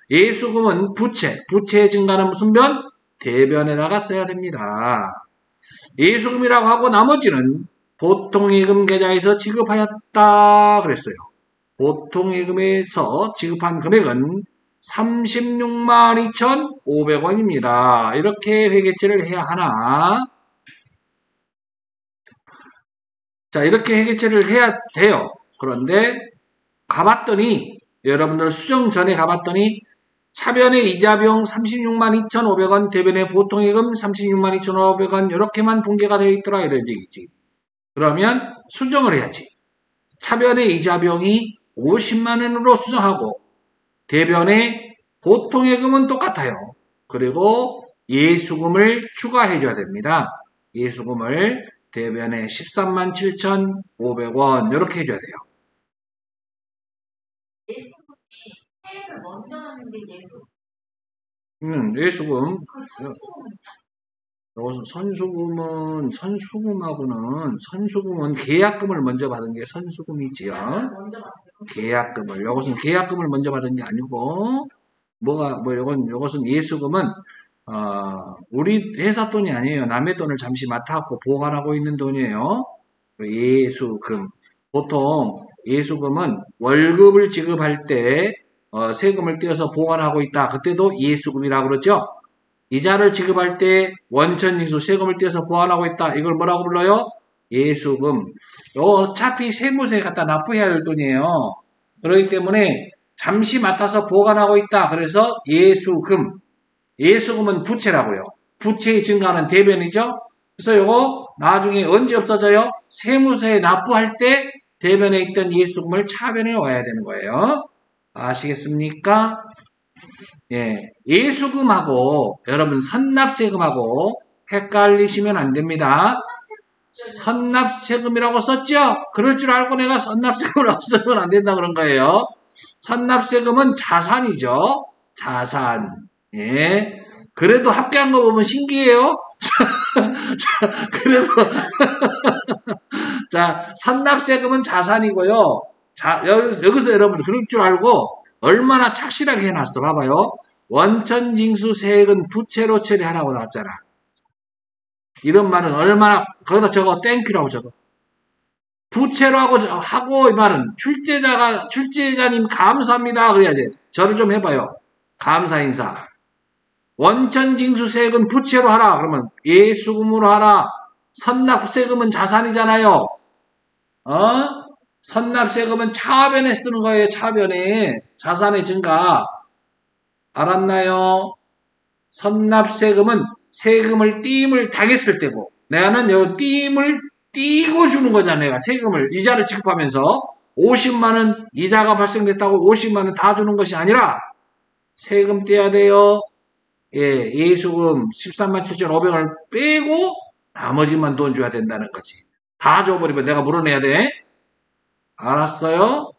예수금은 부채의 증가는 무슨 변? 대변에다가 써야 됩니다. 예수금이라고 하고 나머지는 보통예금 계좌에서 지급하였다 그랬어요. 보통예금에서 지급한 금액은 36만 2,500원입니다. 이렇게 회계처리를 해야 하나? 자, 이렇게 회계처리를 해야 돼요. 그런데 가봤더니 여러분들 수정 전에 가봤더니 차변의 이자 비용 36만 2,500원, 대변의 보통예금 36만 2,500원 이렇게만 공개가 되어 있더라 이런 얘기지. 그러면 수정을 해야지. 차변의 이자 비용이 50만 원으로 수정하고 대변의 보통예금은 똑같아요. 그리고 예수금을 추가해줘야 됩니다. 예수금을 대변에 13만 7,500원 이렇게 해줘야 돼요. 예수금이 세액을 먼저 넣는 게 예수금. 예수금. 그럼 선수금은요? 이것은 선수금은 계약금을 먼저 받은 게 선수금이지요. 먼저 받는 계약금을. 이것은 계약금을 먼저 받은 게 아니고 이것은 예수금은 우리 회사 돈이 아니에요. 남의 돈을 잠시 맡아갖고 보관하고 있는 돈이에요. 예수금. 보통 예수금은 월급을 지급할 때 세금을 떼어서 보관하고 있다. 그때도 예수금이라고 그러죠. 이자를 지급할 때 원천징수 세금을 떼어서 보완하고 있다. 이걸 뭐라고 불러요? 예수금. 어차피 세무서에 갖다 납부해야 할 돈이에요. 그렇기 때문에 잠시 맡아서 보관하고 있다. 그래서 예수금. 예수금은 부채라고요. 부채의 증가는 대변이죠. 그래서 이거 나중에 언제 없어져요? 세무서에 납부할 때 대변에 있던 예수금을 차변에 와야 되는 거예요. 아시겠습니까? 예, 예수금하고 여러분 선납세금하고 헷갈리시면 안 됩니다. 선납세금이라고 썼죠? 그럴 줄 알고 내가 선납세금이라고 쓰면 안 된다 그런 거예요. 선납세금은 자산이죠. 자산. 예. 그래도 합계한 거 보면 신기해요. 그래도 자, 선납세금은 자산이고요. 자, 여기서 여러분 그럴 줄 알고 얼마나 착실하게 해놨어. 봐봐요. 원천징수세액은 부채로 처리하라고 나왔잖아. 이런 말은 얼마나 거기다 적어 땡큐라고 적어. 부채로 하고 이 말은 출제자님 감사합니다 그래야지. 저를 좀 해봐요. 감사 인사. 원천징수세액은 부채로 하라. 그러면 예수금으로 하라. 선납세금은 자산이잖아요. 선납세금은 차변에 쓰는 거예요. 차변에. 자산의 증가. 알았나요? 선납세금은 세금을 띄임을 당했을 때고 내가는 요 띄임을 띄고 주는 거잖아. 내가 세금을 이자를 지급하면서 50만원 이자가 발생됐다고 50만원 다 주는 것이 아니라 세금 떼야 돼요. 예, 예수금 13만 7,500원을 빼고 나머지만 돈 줘야 된다는 거지. 다 줘버리면 내가 물어내야 돼. 알았어요?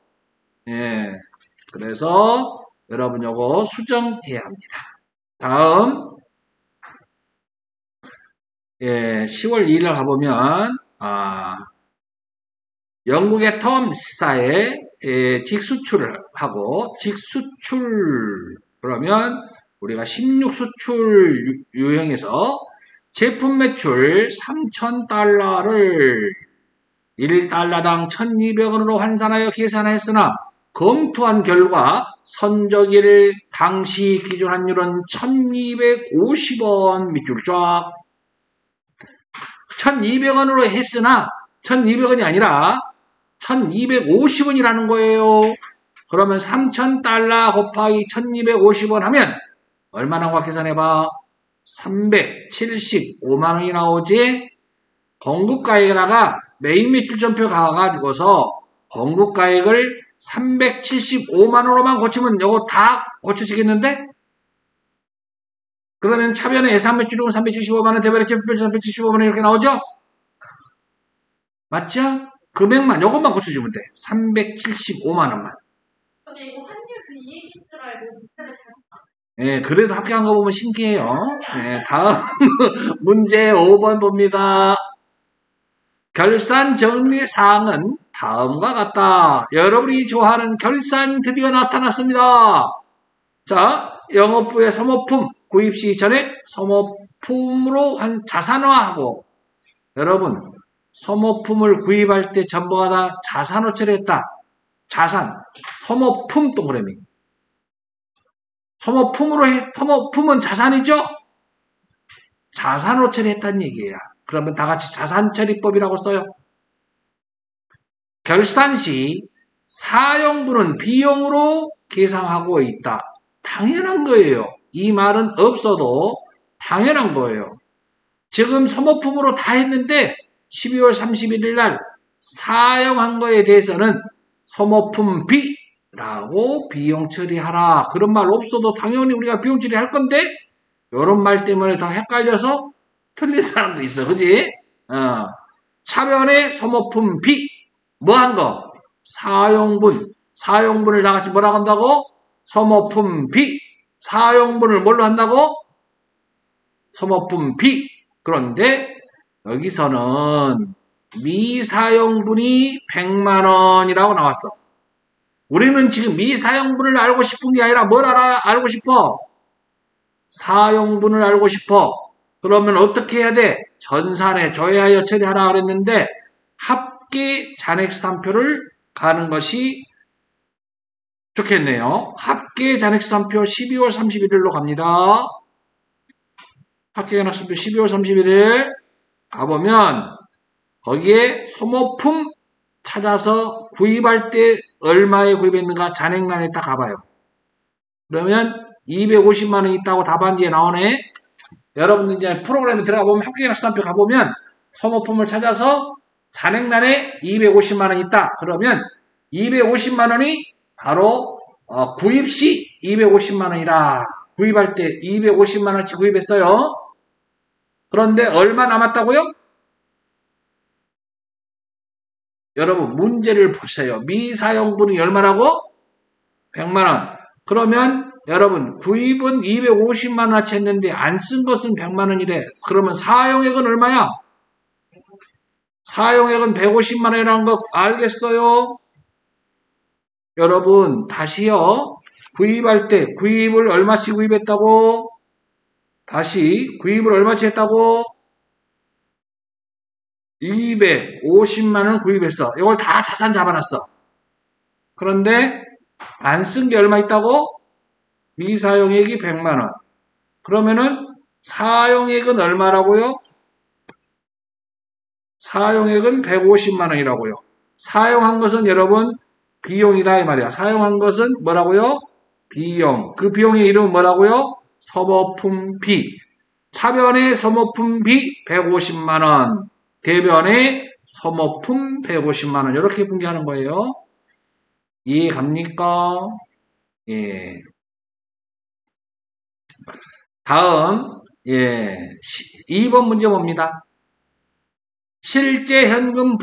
예. 그래서 여러분 요거 수정해야 합니다. 다음 예, 10월 2일 날 가보면 영국의 텀 시사에 직수출을 하고 직수출 그러면 우리가 16수출 유형에서 제품 매출 3,000달러를 1달러당 1,200원으로 환산하여 계산했으나 검토한 결과 선적일 당시 기준 환율은 1,250원 밑줄 쫙 1,200원으로 했으나 1,200원이 아니라 1,250원이라는 거예요. 그러면 3,000달러 곱하기 1,250원 하면 얼마 나와 계산해봐. 375만원이 나오지. 공급가액에다가 매입 매출전표 가가지고서 공급가액을 375만원으로만 고치면 이거 다 고쳐지겠는데? 그러면 차변에 예산매출이면 375만원, 대별의 제품별 375만원 이렇게 나오죠? 맞죠? 금액만, 요것만 고쳐주면 돼. 375만원만. 근데 이거 환율 그 얘기인 줄 알고 문자를 잘못 예, 그래도 합격한 거 보면 신기해요. 예, 다음 문제 5번 봅니다. 결산 정리 사항은 다음과 같다. 여러분이 좋아하는 결산 드디어 나타났습니다. 자, 영업부의 소모품 구입 시 전액 소모품으로 자산화하고 여러분 소모품을 구입할 때 전부가 다 자산화 처리했다. 자산, 소모품 동그라미. 소모품은 자산이죠? 자산으로 처리했다는 얘기예요. 그러면 다 같이 자산처리법이라고 써요. 결산 시 사용분은 비용으로 계상하고 있다. 당연한 거예요. 이 말은 없어도 당연한 거예요. 지금 소모품으로 다 했는데 12월 31일 날 사용한 거에 대해서는 소모품비라고 비용 처리하라. 그런 말 없어도 당연히 우리가 비용 처리할 건데 이런 말 때문에 더 헷갈려서 틀린 사람도 있어. 그지? 차변에 소모품비 뭐 한 거? 사용분을 다 같이 뭐라고 한다고? 소모품비 사용분을 뭘로 한다고? 소모품비 그런데 여기서는 미사용분이 100만원이라고 나왔어. 우리는 지금 미사용분을 알고 싶은 게 아니라 뭘 알고 싶어? 사용분을 알고 싶어. 그러면 어떻게 해야 돼? 전산에 조회하여 처리하라 그랬는데 합계 잔액산표를 가는 것이 좋겠네요. 합계 잔액산표 12월 31일로 갑니다. 합계 잔액산표 12월 31일 가보면 거기에 소모품 찾아서 구입할 때 얼마에 구입했는가 잔액란에 딱 가봐요. 그러면 250만원 있다고 답안지에 나오네. 여러분들 이제 프로그램에 들어가 보면 합계 잔액산표 가보면 소모품을 찾아서 잔액란에 250만원 있다. 그러면 250만원이 바로 구입 시 250만원이다. 구입할 때 250만 원치 구입했어요. 그런데 얼마 남았다고요? 여러분 문제를 보세요. 미사용분이 얼마라고? 100만 원. 그러면 여러분 구입은 250만 원치 했는데 안 쓴 것은 100만 원이래. 그러면 사용액은 얼마야? 사용액은 150만 원이라는 거 알겠어요? 여러분 다시요. 구입할 때 구입을 얼마치 구입했다고? 다시 구입을 얼마치 했다고? 250만 원 구입했어. 이걸 다 자산 잡아놨어. 그런데 안 쓴 게 얼마 있다고? 미사용액이 100만 원. 그러면은 사용액은 얼마라고요? 사용액은 150만 원이라고요. 사용한 것은 여러분 비용이다 이 말이야. 사용한 것은 뭐라고요? 비용. 그 비용의 이름은 뭐라고요? 소모품비. 차변의 소모품비 150만 원. 대변의 소모품 150만 원. 이렇게 분기하는 거예요. 이해 갑니까? 예. 다음 2번 문제 봅니다. 실제 현금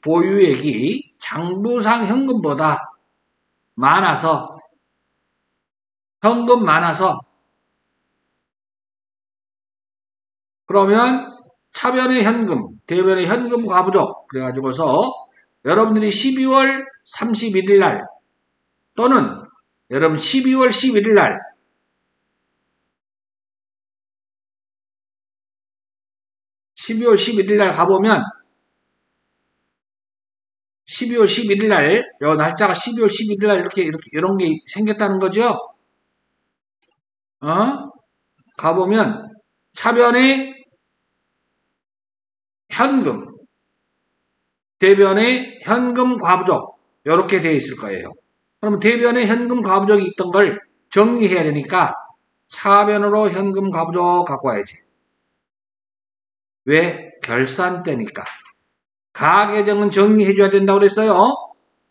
보유액이 장부상 현금보다 많아서 현금 많아서 그러면 차변의 현금, 대변의 현금 과부족 그래가지고서 여러분들이 12월 31일 날 또는 여러분 12월 11일 날 12월 11일 날 가보면 12월 11일 날, 요 날짜가 12월 11일 날 이렇게 이런 게 생겼다는 거죠. 가보면 차변의 현금, 대변의 현금 과부족 이렇게 되어 있을 거예요. 그러면 대변의 현금 과부족이 있던 걸 정리해야 되니까 차변으로 현금 과부족 갖고 와야지. 왜? 결산 때니까. 가계정은 정리해줘야 된다고 그랬어요.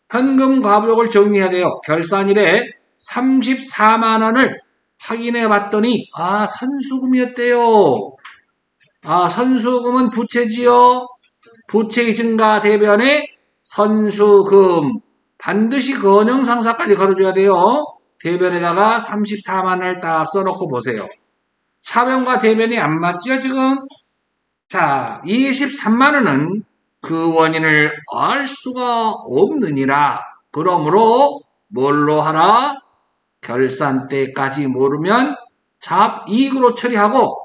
현금 과부족을 정리해야 돼요. 결산일에 34만 원을 확인해 봤더니 선수금이었대요. 선수금은 부채지요. 부채의 증가 대변에 선수금 반드시 건형상사까지 걸어줘야 돼요. 대변에다가 34만 원을 딱 써놓고 보세요. 차변과 대변이 안 맞죠 지금? 자, 23만 원은 그 원인을 알 수가 없느니라. 그러므로 뭘로 하라? 결산 때까지 모르면 잡이익으로 처리하고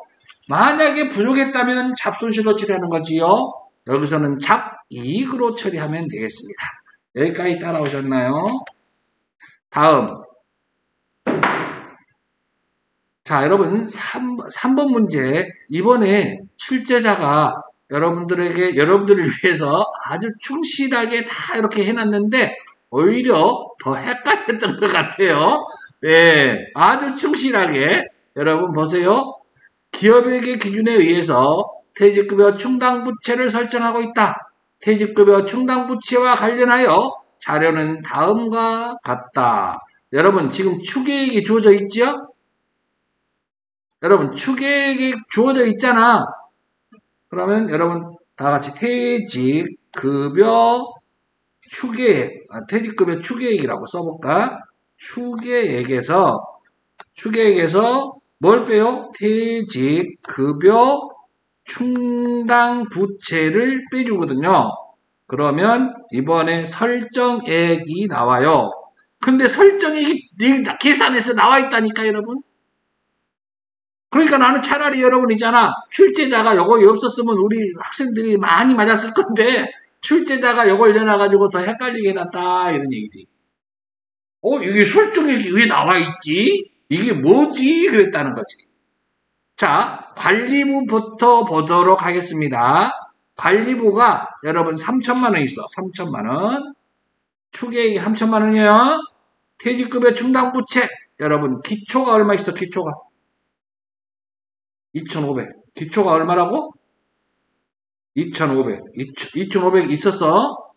만약에 부족했다면 잡손실로 처리하는 거지요. 여기서는 잡이익으로 처리하면 되겠습니다. 여기까지 따라오셨나요? 다음. 자, 여러분 3번 문제. 이번에 출제자가 여러분들을 위해서 아주 충실하게 다 이렇게 해놨는데 오히려 더 헷갈렸던 것 같아요. 네, 아주 충실하게 여러분 보세요. 기업에게 기준에 의해서 퇴직급여 충당부채를 설정하고 있다. 퇴직급여 충당부채와 관련하여 자료는 다음과 같다. 여러분 지금 추계액이 주어져 있죠? 여러분 추계액이 주어져 있잖아. 그러면 여러분 다 같이 퇴직급여 추계액, 퇴직급여 추계액이라고 써볼까? 추계액에서 뭘 빼요? 퇴직급여 충당부채를 빼주거든요. 그러면 이번에 설정액이 나와요. 근데 설정액이 계산해서 나와 있다니까 여러분. 그러니까 나는 차라리 여러분 있잖아. 출제자가 요거 없었으면 우리 학생들이 많이 맞았을 건데 출제자가 요걸 내놔가지고 더 헷갈리게 해놨다 이런 얘기지. 이게 설정액이 왜 나와 있지? 이게 뭐지? 그랬다는 거지. 자, 관리부부터 보도록 하겠습니다. 관리부가 여러분 3천만 원 있어. 3천만 원. 추계액이 3천만 원이에요. 퇴직급여 충당부채. 여러분 기초가 얼마 있어? 기초가 2,500. 기초가 얼마라고? 2,500. 2,500 있었어.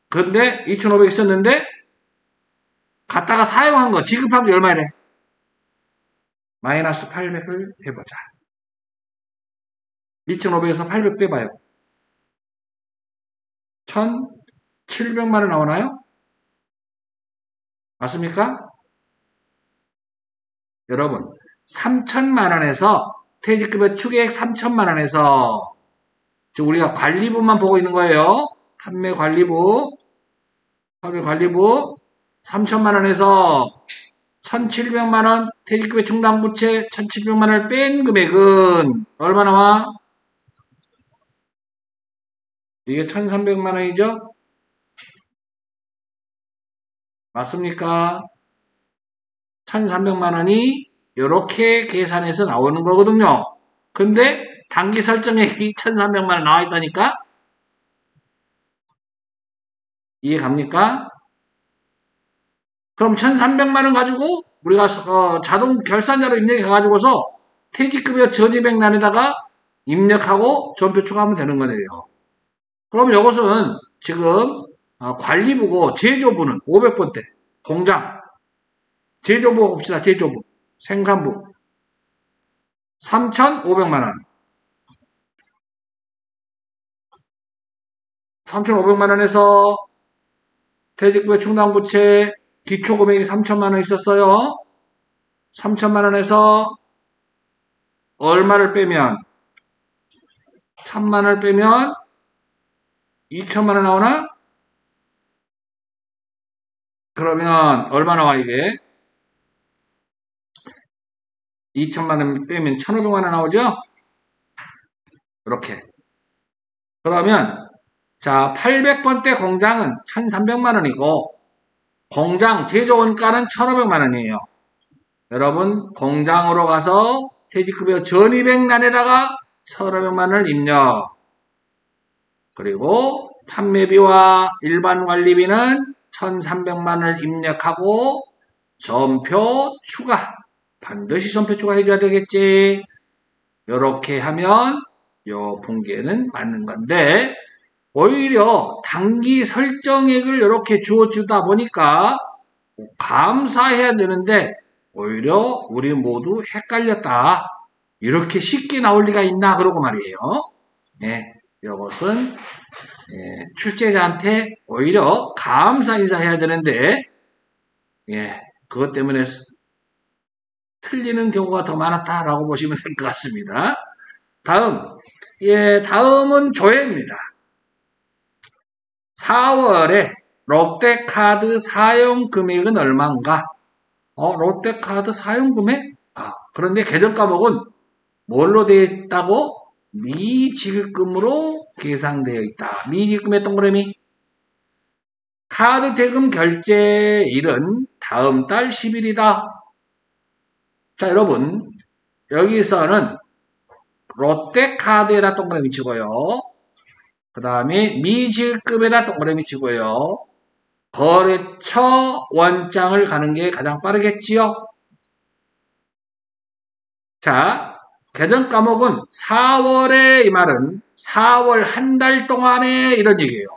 근데 2,500 있었는데 갖다가 사용한 거 지급한 게 얼마래? 마이너스 800을 해보자. 2,500에서 800 빼봐요. 1,700만 원 나오나요? 맞습니까? 여러분, 3천만 원에서 퇴직급여 추계액 3천만 원에서 지금 우리가 관리부만 보고 있는 거예요. 판매 관리부 3천만 원에서 1,700만 원 퇴직급여 충당부채 1,700만 원을 뺀 금액은 얼마 나와? 이게 1,300만 원이죠? 맞습니까? 1,300만 원이 이렇게 계산해서 나오는 거거든요. 근데 단기 설정액이 1,300만 원 나와 있다니까? 이해 갑니까? 그럼 1,300만 원 가지고 우리가 자동 결산자로 입력해가지고서 퇴직급여 전입액란에다가 입력하고 전표 추가하면 되는 거네요. 그럼 이것은 지금 관리부고 제조부는 500번대 공장 제조부 봅시다. 제조부 생산부 3,500만 원 3,500만 원에서 퇴직급여 충당부채 기초금액이 3천만 원 있었어요. 3천만 원에서 얼마를 빼면 1,000만 원을 빼면 2천만 원 나오나? 그러면 얼마 나와 이게? 2천만 원 빼면 1,500만 원 나오죠? 이렇게. 그러면 자 800번대 공장은 1,300만 원이고 공장 제조 원가는 1,500만 원이에요. 여러분 공장으로 가서 퇴직급여 전입액란에다가 1,500만 원을 입력. 그리고 판매비와 일반 관리비는 1,300만 원을 입력하고 전표 추가. 반드시 전표 추가해줘야 되겠지. 이렇게 하면 요 분기에는 맞는 건데 오히려 단기 설정액을 이렇게 주어주다 보니까 감사해야 되는데 오히려 우리 모두 헷갈렸다. 이렇게 쉽게 나올 리가 있나 그러고 말이에요. 네, 이것은 출제자한테 오히려 감사 인사해야 되는데 그것 때문에 틀리는 경우가 더 많았다라고 보시면 될 것 같습니다. 다음은 조회입니다. 4월에 롯데카드 사용 금액은 얼마인가? 롯데카드 사용 금액? 그런데 계정 과목은 뭘로 되어 있다고? 미지급금으로 계상되어 있다. 미지급금의 동그라미. 카드 대금 결제일은 다음 달 10일이다. 자, 여러분 여기서는 롯데카드에다 동그라미 치고요. 그 다음에 미지급금에다 동그라미 치고요. 거래처 원장을 가는 게 가장 빠르겠지요. 자, 계정 과목은 4월에 이 말은 4월 한 달 동안에 이런 얘기예요.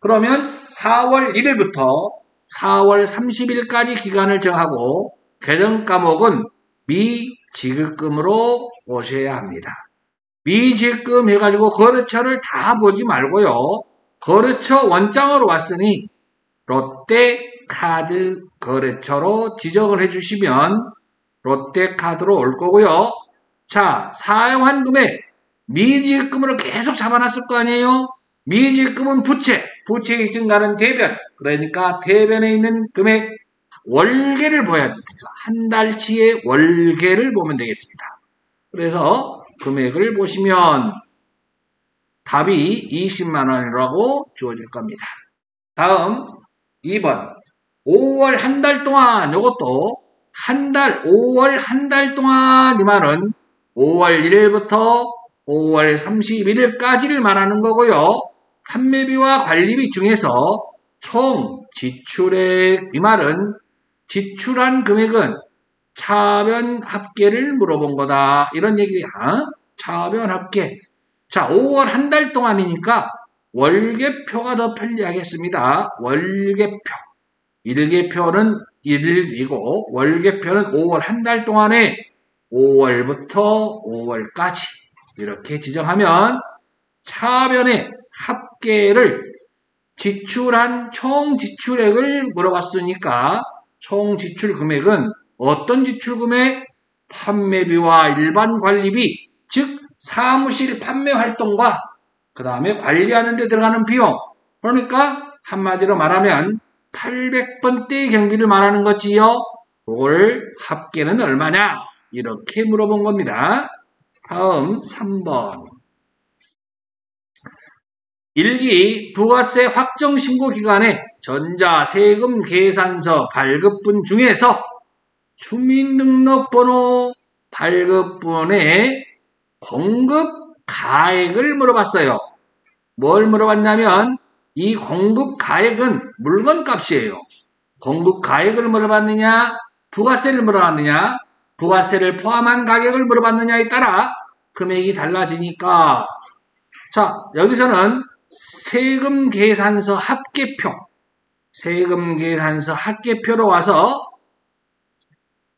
그러면 4월 1일부터 4월 30일까지 기간을 정하고 계정 과목은 미지급금으로 오셔야 합니다. 미지급금 해가지고 거래처를 다 보지 말고요. 거래처 원장으로 왔으니 롯데카드 거래처로 지정을 해주시면 롯데카드로 올 거고요. 자, 사용한 금액 미지급금으로 계속 잡아놨을 거 아니에요? 미지급금은 부채액 증가는 대변. 그러니까 대변에 있는 금액 월계를 봐야 됩니다. 한 달치의 월계를 보면 되겠습니다. 그래서 금액을 보시면 답이 20만 원이라고 주어질 겁니다. 다음 2번 5월 한 달 동안 이것도 5월 한 달 동안 이 말은 5월 1일부터 5월 31일까지를 말하는 거고요. 판매비와 관리비 중에서 총 지출액 이 말은 지출한 금액은 차변 합계를 물어본 거다. 이런 얘기야. 차변 합계. 자, 5월 한 달 동안이니까 월계표가 더 편리하겠습니다. 월계표. 일계표는 1일이고 월계표는 5월 한 달 동안에 5월부터 5월까지 이렇게 지정하면 차변의 합계를 지출한 총 지출액을 물어봤으니까 총 지출 금액은 어떤 지출 금액? 판매비와 일반 관리비, 즉 사무실 판매 활동과 그 다음에 관리하는 데 들어가는 비용. 그러니까 한마디로 말하면 800번대 경비를 말하는 거지요. 그걸 합계는 얼마냐? 이렇게 물어본 겁니다. 다음 3번. 1기 부가세 확정신고 기간에 전자세금 계산서 발급분 중에서 주민등록번호 발급분의 공급 가액을 물어봤어요. 뭘 물어봤냐면 이 공급 가액은 물건값이에요. 공급 가액을 물어봤느냐, 부가세를 물어봤느냐, 부가세를 포함한 가격을 물어봤느냐에 따라 금액이 달라지니까 자, 여기서는 세금 계산서 합계표로 와서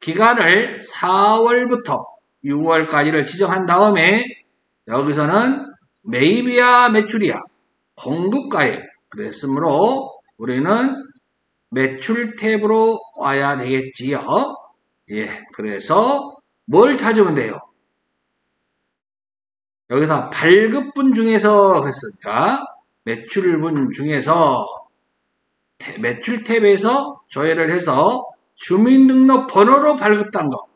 기간을 4월부터 6월까지를 지정한 다음에 여기서는 매입이야 매출이야 공급가액 그랬으므로 우리는 매출 탭으로 와야 되겠지요. 예, 그래서 뭘 찾으면 돼요? 여기서 발급분 중에서 했으니까 매출분 중에서 매출 탭에서 조회를 해서 주민등록번호로 발급한 것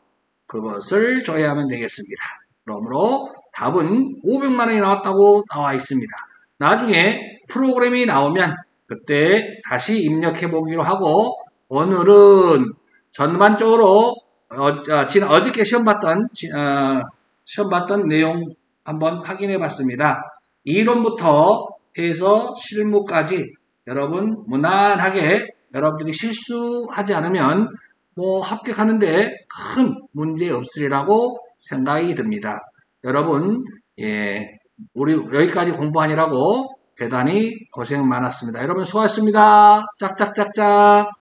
그것을 조회하면 되겠습니다. 그러므로 답은 500만 원이 나왔다고 나와 있습니다. 나중에 프로그램이 나오면 그때 다시 입력해 보기로 하고 오늘은 전반적으로 어저께 시험 봤던 내용 한번 확인해 봤습니다. 이론부터 해서 실무까지 여러분 무난하게 여러분들이 실수하지 않으면 뭐 합격하는데 큰 문제 없으리라고 생각이 듭니다. 여러분 우리 여기까지 공부하느라고 대단히 고생 많았습니다. 여러분 수고하셨습니다. 짝짝짝짝.